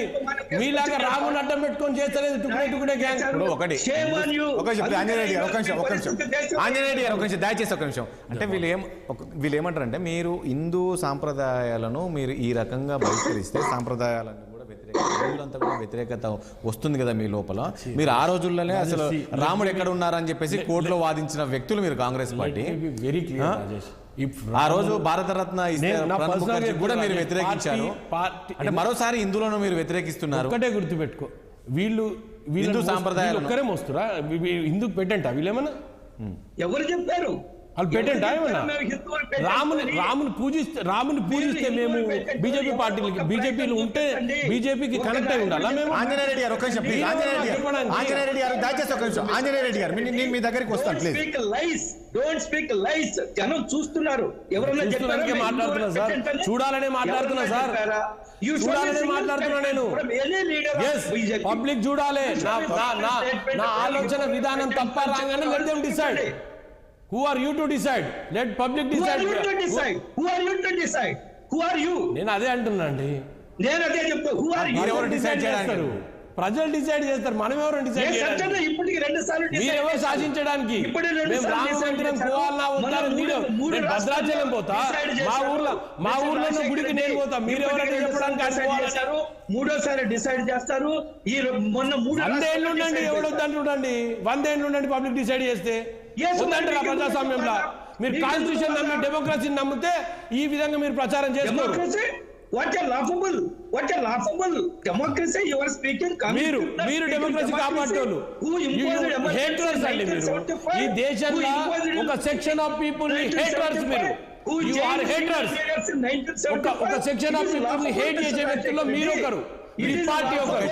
మీలాగా రాముని అడ్డం పెట్టుకొని చేస్తలేదు టుకుడే గ్యాంగ్. ఆంజనేయుడు గారు ఒక నిమిషం, దయచేసి ఒక నిమిషం. అంటే వీళ్ళు ఏమంటారంటే, మీరు హిందూ సాంప్రదాయాలను మీరు ఈ రకంగా బహిష్కరిస్తే సాంప్రదాయాలను కూడా హిందువులంతా కూడా వ్యతిరేకత వస్తుంది కదా మీ లోపల. మీరు ఆ రోజుల్లోనే అసలు రాముడు ఎక్కడ ఉన్నారని చెప్పేసి కోర్టులో వాదించిన వ్యక్తులు మీరు, Congress party. Very clear Rajesh. ఆ రోజు భారతరత్న కూడా మీరు వ్యతిరేకించారు. అంటే మరోసారి హిందువులను మీరు వ్యతిరేకిస్తున్నారు. ఒకటే గుర్తుపెట్టుకో, వీళ్ళు హిందూ సాంప్రదాయాలు ఒక్కరే మోస్తురా? హిందూ పెట్టంట వీళ్ళేమన్నా? ఎవరు చెప్పారు? వాళ్ళు పెట్టంటా ఏమన్నా? రాముని పూజిస్తే మేము బీజేపీలో ఉంటే బీజేపీకి కనెక్ట్ అయి ఉండాలా మేము? ఆంజనేయుడు గారు ఒక నిమిషం ప్లీజ్. ఆంజనేయుడు గారు దయచేసి ఒక నిమిషం. ఆంజనేయుడు గారు నేను మీ దగ్గరికి వస్తాను ప్లీజ్. డోంట్ స్పీక్ లైస్. జనం చూస్తున్నారు. ఎవరైనా మాట్లాడుతున్నా సార్, చూడాలనే మాట్లాడుతున్నా సార్, చూడాలనే మాట్లాడుతున్నా నేను. పబ్లిక్ చూడాలి. నా ఆలోచన విధానం తప్ప రాగానే let them decide. Who are you to decide? Let public decide. Who are you to decide? Who are you to decide? Who are you? నేను అదే అంటున్నా అండి. నేను అదే చెప్తా. Who are you? ఎవరు డిసైడ్ చేస్తారు? ప్రజలు డిసైడ్ చేస్తారు. మనం ఎవరు డిసైడ్ చేయాలి? ఇప్పటికి 2 సార్లు మీరెవరు శాసించడానికి? మేము రామ మందిరం పోవాలన్నా వద్దారు. నేను భద్రాచలం పోతా, మా ఊర్లో గుడికి నేను పోతా. మీరెవరైనా చెప్పడానికి 3వ డిసైడ్ చేస్తారు. ఈ మొన్న 100 ఏళ్ళు ఉండండి, ఎవడొద్దని చూడండి. 100 ఏళ్ళు ఉండండి పబ్లిక్ డిసైడ్ చేస్తే. వద్దంటారా ప్రజాస్వామ్యంలో? మీరు కాన్స్టిట్యూషన్ నమ్మి డెమోక్రసీని నమ్మితే ఈ విధంగా మీరు ప్రచారం చేసుకోరు. What a laughable democracy you are speaking. మీరు డెమోక్రసీ కాపాడేవాళ్ళు. హేటర్స్ అండి మీరు. ఈ దేశంలో ఒక సెక్షన్ ఆఫ్ పీపుల్ ని హేటర్స్. మీరు యు ఆర్ హేటర్స్. ఒక సెక్షన్ ఆఫ్ పీపుల్ ని హేట్ చేసే వ్యక్తుల్లో మీరు ఒకరు, ఈ పార్టీ ఒకరు.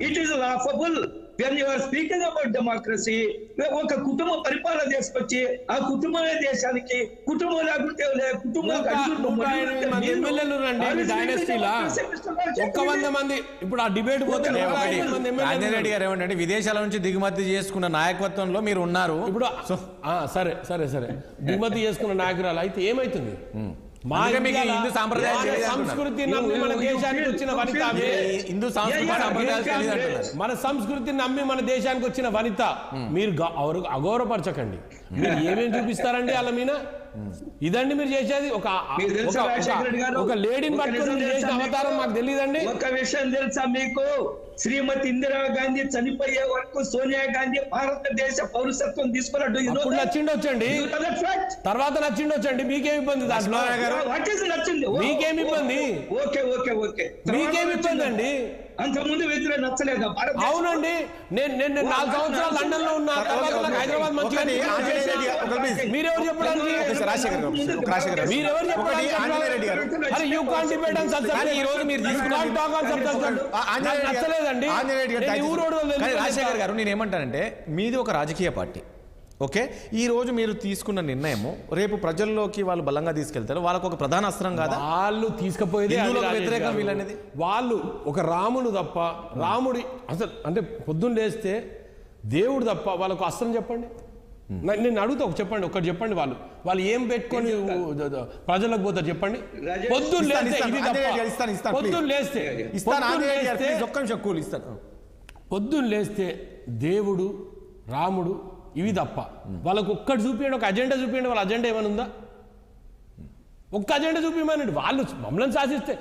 It is laughable when you are speaking about democracy. ఒక కుటుంబ పరిపాలన చేసుకొచ్చి ఆ కుటుంబమే దేశానికి కుటుంబం లేకుంటే ఎమ్మెల్యేలు రండి డైనస్టీలా 100 మంది. ఇప్పుడు ఆ డిబేట్ పోతే ఆంజనేయుడు గారు ఏమంటే, విదేశాల నుంచి దిగుమతి చేసుకున్న నాయకత్వంలో మీరు ఉన్నారు. ఇప్పుడు సరే సరే సరే దిగుమతి చేసుకున్న నాయకురాలు అయితే ఏమైతుంది? హిందూ సాంప్రదాయాలు సంస్కృతి నమ్మి మన దేశానికి వచ్చిన వనిత, మన సంస్కృతి నమ్మి మన దేశానికి వచ్చిన వనిత మీరు అగౌరవపరచకండి. మీరు ఏమేమి చూపిస్తారండి వాళ్ళ మీద? ఇదండి మీరు చేసేది. మీకు తెలుసా రాజశేఖర రెడ్డి గారు? ఒక లేడీని ఒక పట్టుకొని నిజం మీరు చేసిన తెలుసా అవతారం మీకు? మాకు తెలియదండి. ఒక విషయం తెలుసా మీకు? శ్రీమతి ఇందిరాగాంధీ చనిపోయే వరకు సోనియా గాంధీ భారతదేశ పౌరసత్వం తీసుకున్నట్టు అప్పుడు నచ్చిండొచ్చండి, తర్వాత నచ్చిండొచ్చండి, మీకేం ఇబ్బంది దాంట్లో? నచ్చింది, మీకేం ఇబ్బంది? ఓకే ఓకే ఓకే, మీకేం ఇబ్బంది అండి? అంతకుముందు వ్యక్తులు నచ్చలేదా? అవునండి, నేను 4 సంవత్సరాలు లండన్ లో ఉన్నా, తర్వాత నాకు హైదరాబాద్ మంచిగా మీరెవరు చెప్పడానికి? మీరెవరు చెప్పడానికి? అరే you can't debate on subject. ఈ రోజు మీరు కాంట్ టాక్ ఆన్ సబ్జెక్ట్. నాకు నచ్చలేదండి. రాజశేఖర్ గారు, నేను ఏమంటానంటే మీది ఒక రాజకీయ పార్టీ, ఓకే, ఈ రోజు మీరు తీసుకున్న నిర్ణయము రేపు ప్రజల్లోకి వాళ్ళు బలంగా తీసుకెళ్తారు, వాళ్ళకు ఒక ప్రధాన అస్త్రం కాదా? వాళ్ళు తీసుకుపోయేది వ్యతిరేకం వీళ్ళనేది. వాళ్ళు ఒక రాముడు తప్ప, రాముడి అసలు అంటే పొద్దున్న లేస్తే దేవుడు తప్ప వాళ్ళకు అస్త్రం చెప్పండి. నేను అడుగుతా, చెప్పండి, ఒకటి చెప్పండి. వాళ్ళు ఏం పెట్టుకొని ప్రజలకు పోతారు చెప్పండి? పొద్దున్న లేస్తే ఇది తప్ప, పొద్దున్న లేస్తే పొద్దున్న లేస్తే దేవుడు రాముడు ఇవి తప్ప వాళ్ళకు ఒక్కటి చూపించండి, ఒక అజెండా చూపించండి. వాళ్ళ అజెండా ఏమైనా ఉందా? ఒక్క అజెండా చూపించమనండి. వాళ్ళు మమ్మల్ని శాసిస్తే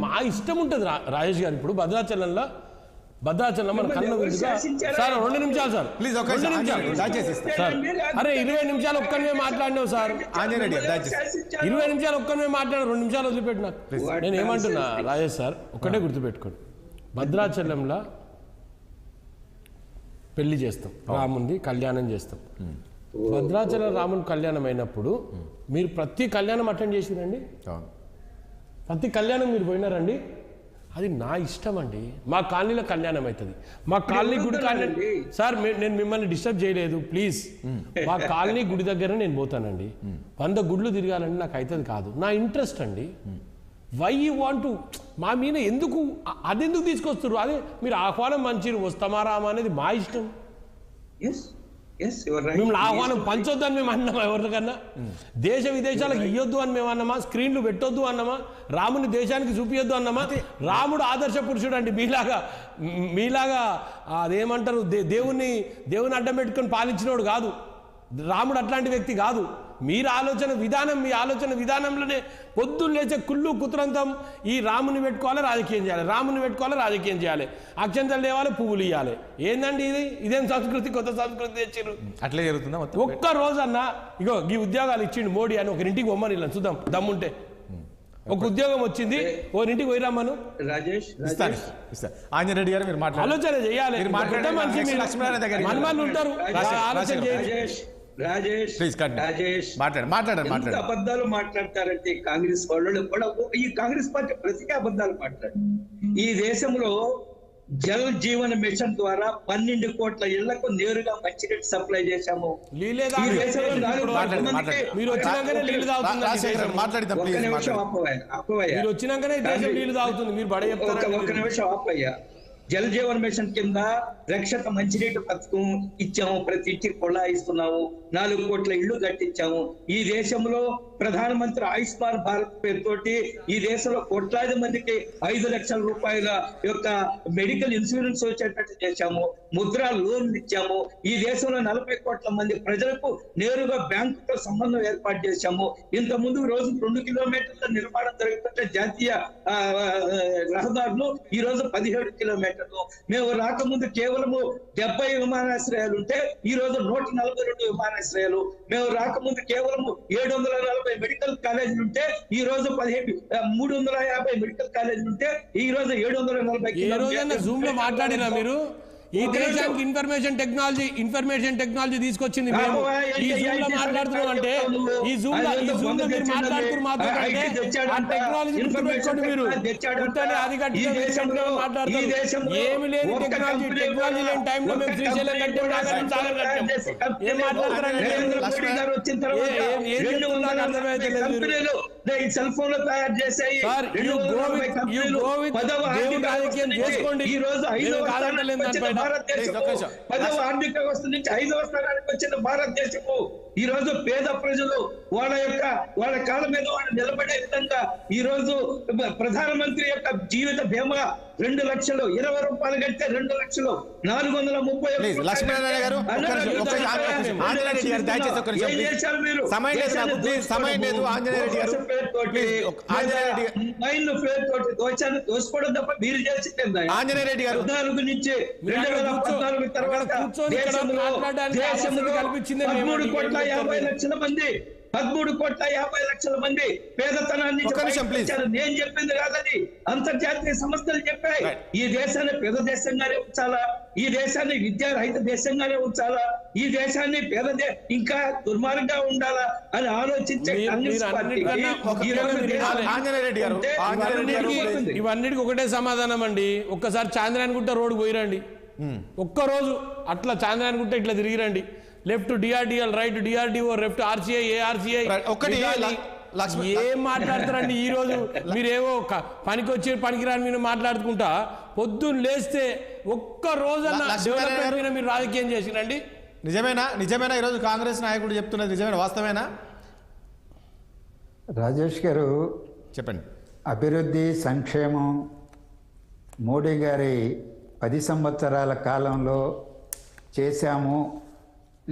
మా ఇష్టం ఉంటుంది. రాజేష్ గారు ఇప్పుడు భద్రాచలంలో మన కళ్ళ గురించిగా సార్ 2 నిమిషాలు సార్, ప్లీజ్ 2 నిమిషాలు సార్. అరే 20 నిమిషాలు ఒక్కనే మాట్లాడినావు సార్, 20 నిమిషాలు ఒక్కనే మాట్లాడు, 2 నిమిషాలు వదిలిపెట్టిన. నేను ఏమంటున్నా రాజేష్ సార్, ఒక్కటే గుర్తుపెట్టుకోండి, భద్రాచలంలో పెళ్లి చేస్తాం, రాముంది కళ్యాణం చేస్తాం. భద్రాచలం రాముని కళ్యాణం అయినప్పుడు మీరు ప్రతి కళ్యాణం అటెండ్ చేసిరండి? ప్రతి కళ్యాణం మీరు పోయినారండి? అది నా ఇష్టం అండి. మా కాలనీలో కళ్యాణం అవుతుంది, మా కాలనీ గుడి కళ్యాణం. సార్ నేను మిమ్మల్ని డిస్టర్బ్ చేయలేదు ప్లీజ్. మా కాలనీ గుడి దగ్గర నేను పోతానండి. 100 గుడ్లు తిరగాలండి నాకు అవుతుంది కాదు, నా ఇంట్రెస్ట్ అండి. వై యూ వాంట్ టు మా మీద ఎందుకు అదెందుకు తీసుకొస్తారు? అదే మీరు ఆహ్వానం మంచి వస్తామా రామా అనేది మా ఇష్టం. మిమ్మల్ని ఆహ్వానం పంచొద్దు అని మేము అన్నామా? ఎవరికన్నా దేశ విదేశాలకు ఇయ్యొద్దు అని మేము అన్నామా? స్క్రీన్లు పెట్టొద్దు అన్నామా? రాముని దేశానికి చూపించొద్దు అన్నామా? రాముడు ఆదర్శ పురుషుడు అండి. మీలాగా అదేమంటారు, దేవుని అడ్డం పెట్టుకొని పాలించినోడు కాదు రాముడు. అట్లాంటి వ్యక్తి కాదు. మీ ఆలోచన విధానంలోనే పొద్దున్న లేచే కుళ్ళు కుత్రంతం ఈ రాముని పెట్టుకోవాలి, రాజకీయం చేయాలి, అక్షంతలు లేవాలి, పువ్వులు ఇవ్వాలి. ఏందండి ఇదేం సంస్కృతి? కొత్త సంస్కృతి తెచ్చారు. అట్లే జరుగుతుందా? ఒక్క రోజన్నా ఇగో ఈ ఉద్యోగాలు ఇచ్చిండు మోడీ అని ఒకరింటికి పొమ్మని ఇలా చూద్దాం, దమ్ముంటే. ఒక ఉద్యోగం వచ్చింది, ఓరింటికి పోయిరామను. రాజేష్ ఆంజనేయుడు గారు మీరు ఆలోచన చేయాలి. మనమాలు ఉంటారు, ఆలోచన చేయాలి. రాజేష్ అబద్ధాలు మాట్లాడతారంటే కాంగ్రెస్ వాళ్ళు కూడా, ఈ కాంగ్రెస్ పార్టీ ప్రతిగా అబద్ధాలు మాట్లాడు. ఈ దేశంలో జల్ జీవన్ మిషన్ ద్వారా 12 కోట్ల ఇళ్లకు నేరుగా మంచినీటి సప్లై చేశాము. ఈ దేశంలో 4 కోట్ల మందికి మీరు వచ్చినాకనే నీళ్లు తాగుతుంది. ఒక్క నిమిషం ఆపయ్యా. జల్ జీవన్ మిషన్ కింద రక్షత మంచినీటి పథకం ఇచ్చాము, ప్రతి ఇంటికి కొళాయిస్తున్నాము, 4 కోట్ల ఇళ్లు కట్టించాము. ఈ దేశంలో ప్రధానమంత్రి ఆయుష్మాన్ భారత్ పేరుతోటి ఈ దేశంలో కోట్లాది మందికి 5 లక్షల రూపాయల యొక్క మెడికల్ ఇన్సూరెన్స్ వచ్చేటట్టు చేశాము, ముద్రా లోన్లు ఇచ్చాము. ఈ దేశంలో 40 కోట్ల మంది ప్రజలకు నేరుగా బ్యాంకుతో సంబంధం ఏర్పాటు చేశాము. ఇంత ముందు రోజు 2 కిలోమీటర్ల నిర్మాణం జరుగుతుంటే జాతీయ రహదారులు ఈ రోజు 17 కిలోమీటర్లు. మేము రాకముందు కేవలము 70 విమానాశ్రయాలు ఉంటే ఈ రోజు 142 విమానాశ్రయాలు. మేము రాకముందు కేవలము 740 మెడికల్ కాలేజీలు ఉంటే ఈ రోజు 350 మెడికల్ కాలేజీలు ఉంటే ఈ రోజు 740. జూమ్ లో మాట్లాడినా మీరు? ఈ దేశానికి ఇన్ఫర్మేషన్ టెక్నాలజీ తీసుకొచ్చింది మేము. ఈ జూమ్ లో మాట్లాడుతున్నాం అంటే ఈ జూమ్ లో మీరు మాట్లాడుతున్నారు మాత్రం ఆ టెక్నాలజీ గుర్తుపెట్టుకోండి. మీరు ఏమి లేని టెక్నాలజీ లేని టైంలో మేము శ్రీశైలం కట్టాం, ఏం మాట్లాడుతున్నారంటే సెల్ ఫోన్ లో తయారు చేసాయి. ఈ రోజు 10వ ఆర్థిక వ్యవస్థ నుంచి 5వ స్థానానికి వచ్చిన భారతదేశము ఈ రోజు పేద ప్రజలు వాళ్ళ కాళ్ళ మీద వాళ్ళు నిలబడే విధంగా ఈ రోజు ప్రధానమంత్రి యొక్క జీవిత బీమా 2 లక్షలు, 20 రూపాయలు కడితే 2 లక్షలు, 430 ప్లీజ్ లక్ష్మీనారాయణ గారు ఆంజనేయ రెడ్డి గారు దయచేసి ఒక్క నిమిషం ప్లీజ్. సమయం లేదు నాకు, ప్లీజ్ సమయం లేదు. ఆంజనేయ రెడ్డి గారు ప్లీజ్. ఆంజనేయ రెడ్డి దోసుకోవడం తప్ప మీరు చేసింది. ఆంజనేయ రెడ్డి గారు 14 నుంచి 2014 తర్వాత దేశంలో 13 కోట్ల 50 లక్షల మంది 13 కోట్ల 50 లక్షల మంది పేదతనాన్ని నేను చెప్పింది కాదని అంతర్జాతీయ సంస్థలు చెప్పాయి. ఈ దేశాన్ని పేద దేశంగానే ఉంచాలా, ఈ దేశాన్ని విద్యారహిత దేశంగానే ఉంచాలా, ఈ దేశాన్ని ఇంకా దుర్మార్గంగా ఉండాలా అని ఆలోచించే కాంగ్రెస్ పార్టీకి ఇవన్నిటికి ఒకటే సమాధానం అండి. ఒక్కసారి చాంద్రాయణ గుట్ట రోడ్డు పోయిరండి, ఒక్కరోజు అట్లా చాంద్రాయణ గుట్ట ఇట్లా తిరిగిరండి. Left DRDL, right DRDO, left RCI, ARCI. ఏం మాట్లాడతారండి ఈ రోజు? మీరేవో పనికి వచ్చి పనికిరాని మీరు మాట్లాడుకుంటా పొద్దున్న లేస్తే ఒక్క రోజన్నా డెవలప్మెంట్ మీద మీరు రాజకీయం చేసిరండి. నిజమేనా ఈరోజు కాంగ్రెస్ నాయకుడు చెప్తున్నది నిజమేనా, వాస్తవేనా? రాజేష్ గారు చెప్పండి. అభివృద్ధి సంక్షేమం మోడీ గారి 10 సంవత్సరాల కాలంలో చేశాము,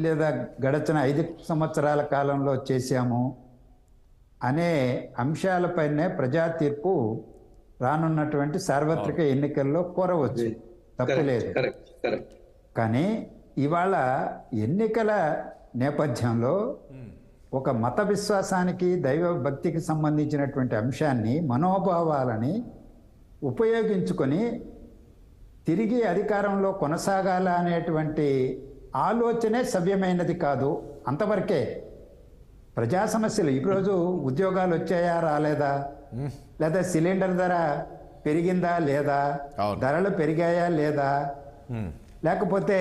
లేదా గడిచిన 5 సంవత్సరాల కాలంలో చేశాము అనే అంశాలపైనే ప్రజా తీర్పు రానున్నటువంటి సార్వత్రిక ఎన్నికల్లో కోరవచ్చు, తప్పులేదు. కానీ ఇవాళ ఎన్నికల నేపథ్యంలో ఒక మత విశ్వాసానికి దైవ భక్తికి సంబంధించినటువంటి అంశాన్ని, మనోభావాలని ఉపయోగించుకొని తిరిగి అధికారంలో కొనసాగాల అనేటువంటి ఆలోచనే సవ్యమైనది కాదు. అంతవరకే. ప్రజా సమస్యలు ఈరోజు ఉద్యోగాలు వచ్చాయా రాలేదా, లేదా సిలిండర్ ధర పెరిగిందా లేదా, ధరలు పెరిగాయా లేదా, లేకపోతే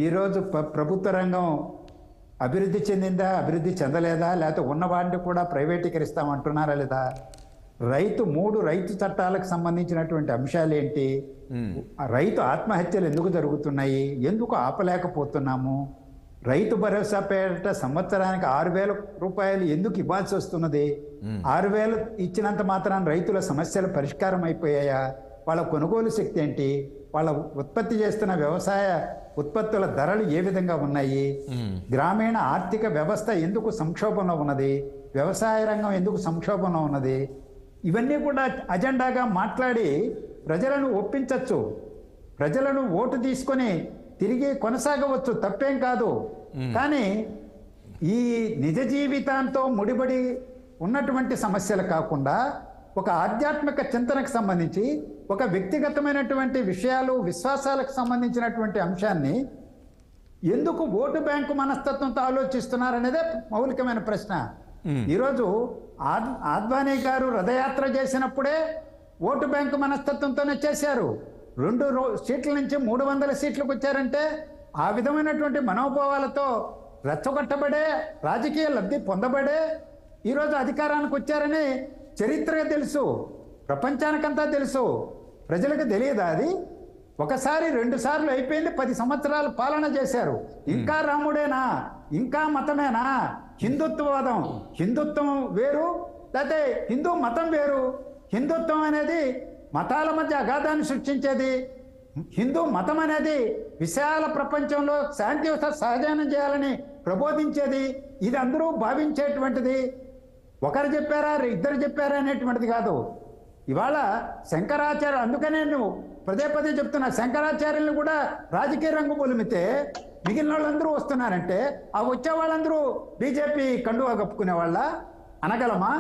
ఈరోజు ప్రభుత్వ రంగం అభివృద్ధి చెందిందా అభివృద్ధి చెందలేదా, లేకపోతే ఉన్నవాటిని కూడా ప్రైవేటీకరిస్తామంటున్నారా లేదా, రైతు చట్టాలకు సంబంధించినటువంటి అంశాలు ఏంటి, రైతు ఆత్మహత్యలు ఎందుకు జరుగుతున్నాయి, ఎందుకు ఆపలేకపోతున్నాము, రైతు భరోసా పేరిట సంవత్సరానికి 6,000 రూపాయలు ఎందుకు ఇవ్వాల్సి వస్తున్నది, 6,000 ఇచ్చినంత మాత్రాన రైతుల సమస్యలు పరిష్కారం అయిపోయాయా, వాళ్ళ కొనుగోలు శక్తి ఏంటి, వాళ్ళ ఉత్పత్తి చేస్తున్న వ్యవసాయ ఉత్పత్తుల ధరలు ఏ విధంగా ఉన్నాయి, గ్రామీణ ఆర్థిక వ్యవస్థ ఎందుకు సంక్షోభంలో ఉన్నది, వ్యవసాయ రంగం ఎందుకు సంక్షోభంలో ఉన్నది, ఇవన్నీ కూడా అజెండాగా మాట్లాడి ప్రజలను ఒప్పించవచ్చు, ప్రజలను ఓటు తీసుకొని తిరిగి కొనసాగవచ్చు, తప్పేం కాదు. కానీ ఈ నిజ జీవితాంతో ముడిపడి ఉన్నటువంటి సమస్యలు కాకుండా ఒక ఆధ్యాత్మిక చింతనకు సంబంధించి, ఒక వ్యక్తిగతమైనటువంటి విషయాలు విశ్వాసాలకు సంబంధించినటువంటి అంశాన్ని ఎందుకు ఓటు బ్యాంకు మనస్తత్వంతో ఆలోచిస్తున్నారనేదే మౌలికమైన ప్రశ్న. ఈరోజు ఆద్వానీ గారు రథయాత్ర చేసినప్పుడే ఓటు బ్యాంకు మనస్తత్వంతోనే చేశారు. 2 సీట్ల నుంచి 300 సీట్లకు వచ్చారంటే ఆ విధమైనటువంటి మనోభావాలతో రెచ్చగొట్టబడే, రాజకీయ లబ్ధి పొందబడే ఈరోజు అధికారానికి వచ్చారని చరిత్రగా తెలుసు, ప్రపంచానికంతా తెలుసు. ప్రజలకు తెలియదా అది? ఒకసారి 2 సార్లు అయిపోయింది, 10 సంవత్సరాలు పాలన చేశారు. ఇంకా రాముడేనా, ఇంకా మతమేనా, హిందుత్వవాదం, హిందుత్వం వేరు, లేకపోతే హిందూ మతం వేరు. హిందుత్వం అనేది మతాల మధ్య అగాధాన్ని సృష్టించేది, హిందూ మతం అనేది విశాల ప్రపంచంలో శాంతి సహజానం చేయాలని ప్రబోధించేది. ఇది అందరూ భావించేటువంటిది. ఒకరు చెప్పారా, ఇద్దరు చెప్పారా అనేటువంటిది కాదు. ఇవాళ శంకరాచార్య, అందుకనే నేను పదే చెప్తున్నా, శంకరాచార్యులను కూడా రాజకీయ రంగు పొలిమితే మిగిలిన వాళ్ళందరూ వస్తున్నారంటే ఆ వచ్చే వాళ్ళందరూ బీజేపీ కండువా కప్పుకునే వాళ్ళ అనగలమా?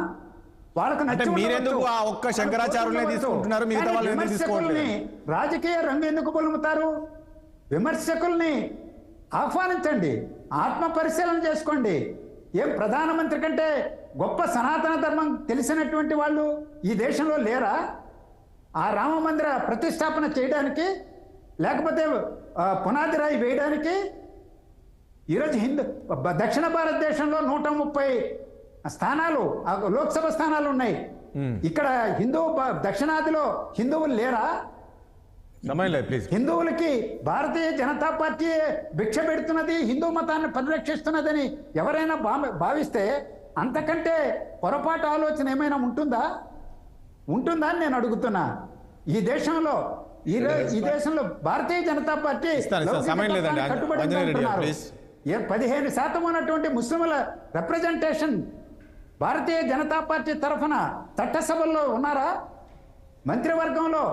వాళ్ళకు విమర్శకుల్ని రాజకీయ రంగు ఎందుకు పొలుముతారు? విమర్శకుల్ని ఆహ్వానించండి, ఆత్మ పరిశీలన చేసుకోండి. ఏం ప్రధానమంత్రి కంటే గొప్ప సనాతన ధర్మం తెలిసినటువంటి వాళ్ళు ఈ దేశంలో లేరా? ఆ రామ మందిర ప్రతిష్టాపన చేయడానికి, లేకపోతే పునాది రాయి వేయడానికి? ఈరోజు దక్షిణ భారతదేశంలో 130 స్థానాలు, లోక్సభ స్థానాలు ఉన్నాయి. ఇక్కడ దక్షిణాదిలో హిందువులు లేరా? హిందువులకి భారతీయ జనతా పార్టీ భిక్ష పెడుతున్నది, హిందూ మతాన్ని పరిరక్షిస్తున్నదని ఎవరైనా భావిస్తే అంతకంటే పొరపాటు ఆలోచన ఏమైనా ఉంటుందా అని నేను అడుగుతున్నా. ఈ దేశంలో ఈ దేశంలో భారతీయ జనతా పార్టీ ఇస్తాను, లౌకిక సమయం లేదండి. తత్వానికి కట్టుబడి ఆంజనేయ రెడ్డి గారు, ఉంటున్నారు. ప్లీజ్. 15% ఉన్నటువంటి ముస్లింల రిప్రజెంటేషన్ భారతీయ జనతా పార్టీ తరఫున చట్టసభల్లో ఉన్నారా, మంత్రివర్గంలో,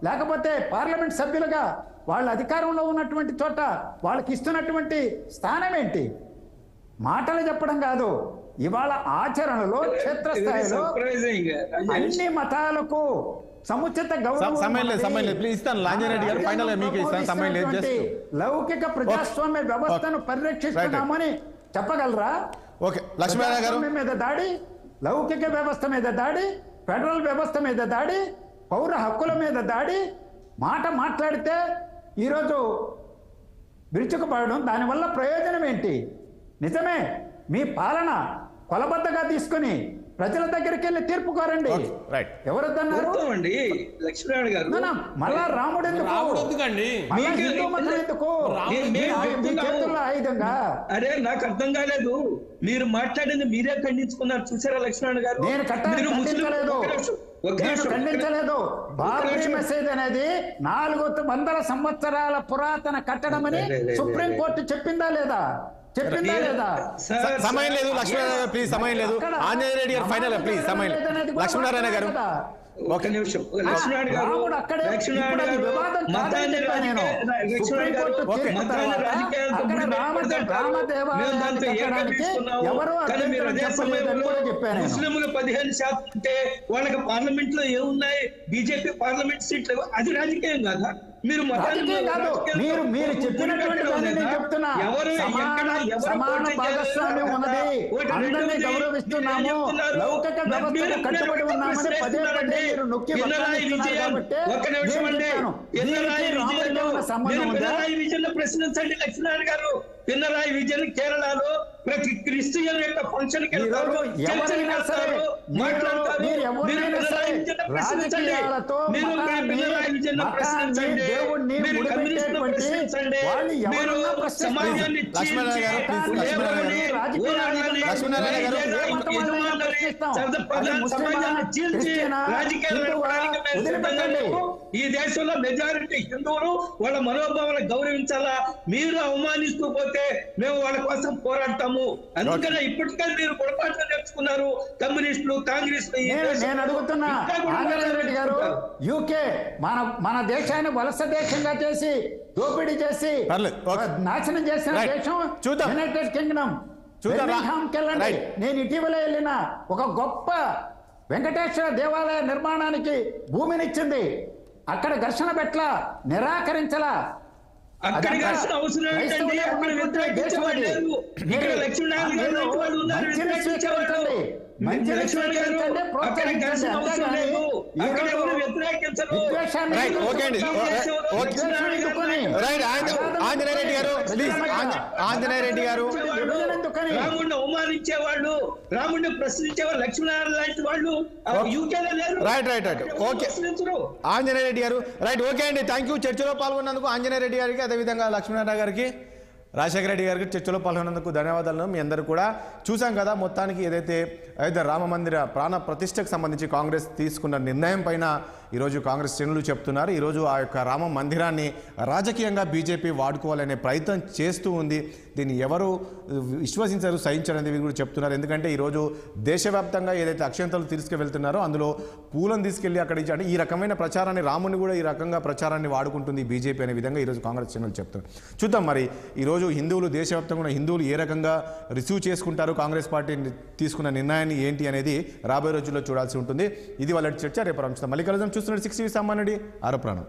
లేకపోతే పార్లమెంట్ సభ్యులుగా వాళ్ళ అధికారంలో ఉన్నటువంటి చోట వాళ్ళకి ఇస్తున్నటువంటి స్థానం ఏంటి? మాటలు చెప్పడం కాదు, ఇవాళ ఆచరణలో క్షేత్రస్థాయిలో అన్ని మతాలకు సముచిత గౌరవం సమయం లేదు ప్లీజ్. ఇస్తాను ఆంజనేయ రెడ్డి గారు, ఫైనల్ గా మీకు ఇస్తాను, సమయం లేదు. జస్ట్ లౌకిక ప్రజాస్వామ్య వ్యవస్థను పరిరక్షిస్తున్నామని చెప్పగలరా? ఓకే, లక్ష్మీనారాయణ గారు. ప్రజాస్వామ్యం మీద దాడి, లౌకిక వ్యవస్థ మీద దాడి, ఫెడరల్ వ్యవస్థ మీద దాడి, పౌర హక్కుల మీద దాడి, మాట మాట్లాడితే ఈరోజు విరుచుకుపడడం, దానివల్ల ప్రయోజనం ఏంటి? నిజమే, మీ పాలన కొలబద్దగా తీసుకుని ప్రజల దగ్గరికి వెళ్ళి తీర్పు కోరండి. రైట్. ఎవరొద్దన్నారు? అండి లక్ష్మీనారాయణ గారు, మళ్ళా రాముడు ఎందుకు? ఎందుకండి? మళ్ళా హిందూ మతం ఎందుకు? మీ చేతుల్లో ఆయుధంగా. అరే నాకు అర్థం కాలేదు, మీరు మాట్లాడింది మీరే ఖండించుకున్నారు చూసారా లక్ష్మీనారాయణ గారు? నేను ఖండించలేదు, నేను ఖండించలేదు. బాబ్రీ మసీద్ అనేది 400 సంవత్సరాల పురాతన కట్టడమని సుప్రీంకోర్టు చెప్పిందా లేదా? చెప్పిందా లేదా? సమయం లేదు లక్ష్మీనారాయణ గారు, ప్లీజ్. సమయం లేదు. ఆంజనేయ రెడ్డి గారు, ఫైనల్ ప్లీజ్. సమయం లేదు. లక్ష్మీనారాయణ గారు, ఒక నిమిషం. లక్ష్మీనారాయణ గారు, లక్ష్మీనారాయణ గారు మతాన్ని ముస్లింలు 15% ఉంటే వాళ్ళకి పార్లమెంట్ లో ఏమున్నాయి? బీజేపీ పార్లమెంట్ సీట్లు, అది రాజకీయం కాదా? మీరు మీరు చెప్పినటువంటి సమాన భాగస్వామ్యం ఉన్నది, అందరినీ గౌరవిస్తున్నాము, లౌకిక వ్యవస్థకు కట్టుబడి ఉన్నామని పదే పదే మీరు నొక్కి ప్రశ్నించండి లక్ష్మీనారాయణ గారు. పినరాయి విజయన్ కేరళలో ప్రతి క్రిస్టియన్ యొక్క ఫంక్షన్ కి ఈ దేశంలో మెజారిటీ హిందువులు వాళ్ళ మనోభావాలను గౌరవించాలా? మీరు అవమానిస్తూ పోతే మేము వాళ్ళ కోసం పోరాడతాము. అందుకనే ఇప్పటికే మీరు పొరపాట్లు నేర్చుకున్నారు కమ్యూనిస్టులు, కాంగ్రెస్. నేను అడుగుతున్నా ఆంజనేయ రెడ్డి గారు, యూకే మన దేశాన్ని వలస దేశంగా చేసి దోపిడీ చేసి నాశనం చేసిన దేశం యునైటెడ్ కింగ్డమ్. వెళ్ళండి. నేను ఇటీవల వెళ్ళిన ఒక గొప్ప వెంకటేశ్వర దేవాలయ నిర్మాణానికి భూమినిచ్చింది. అక్కడ ఘర్షణ పెట్ల, నిరాకరించలా. రాముడిని అవమానించే వాళ్ళు, రాముడిని ప్రశ్నించే వాళ్ళు లక్ష్మీనారాయణ లాంటి వాళ్ళు యూకేలో లేరు. ఆంజనేయ రెడ్డి గారు, రైట్. ఓకే అండి, థ్యాంక్ యూ. చర్చలో పాల్గొన్నందుకు ఆంజనేయ రెడ్డి గారికి, అదేవిధంగా లక్ష్మీనారాయణ గారికి, రాజశేఖర రెడ్డి గారికి చర్చలో పాల్గొన్నందుకు ధన్యవాదాలను. మీ అందరూ కూడా చూసాం కదా, మొత్తానికి ఏదైతే అయోధ్య రామ మందిర ప్రాణ ప్రతిష్టకు సంబంధించి కాంగ్రెస్ తీసుకున్న నిర్ణయం పైన ఈరోజు కాంగ్రెస్ శ్రేణులు చెప్తున్నారు. ఈరోజు ఆ యొక్క రామ మందిరాన్ని రాజకీయంగా బీజేపీ వాడుకోవాలనే ప్రయత్నం చేస్తూ ఉంది. దీన్ని ఎవరు విశ్వసించరు, సహించరనేది వీరు కూడా చెప్తున్నారు. ఎందుకంటే ఈరోజు దేశవ్యాప్తంగా ఏదైతే అక్షంతలు తీసుకువెళ్తున్నారో అందులో పూలను తీసుకెళ్లి అక్కడ ఇచ్చి, అంటే ఈ రకమైన ప్రచారాన్ని, రాముని కూడా ఈ రకంగా ప్రచారాన్ని వాడుకుంటుంది బీజేపీ అనే విధంగా ఈరోజు కాంగ్రెస్ శ్రేణులు చెప్తున్నారు. చూద్దాం మరి ఈరోజు హిందువులు, దేశవ్యాప్తంగా ఉన్న హిందువులు ఏ రకంగా రిసీవ్ చేసుకుంటారు కాంగ్రెస్ పార్టీ తీసుకున్న నిర్ణయాన్ని ఏంటి అనేది రాబోయే రోజుల్లో చూడాల్సి ఉంటుంది. ఇది వాళ్ళ చర్చ. రేపు మళ్ళీ కలుద్దాం. చూస్తున్నారు 6 టీవీ సామాన్యుడి ఆరో ప్రాణం.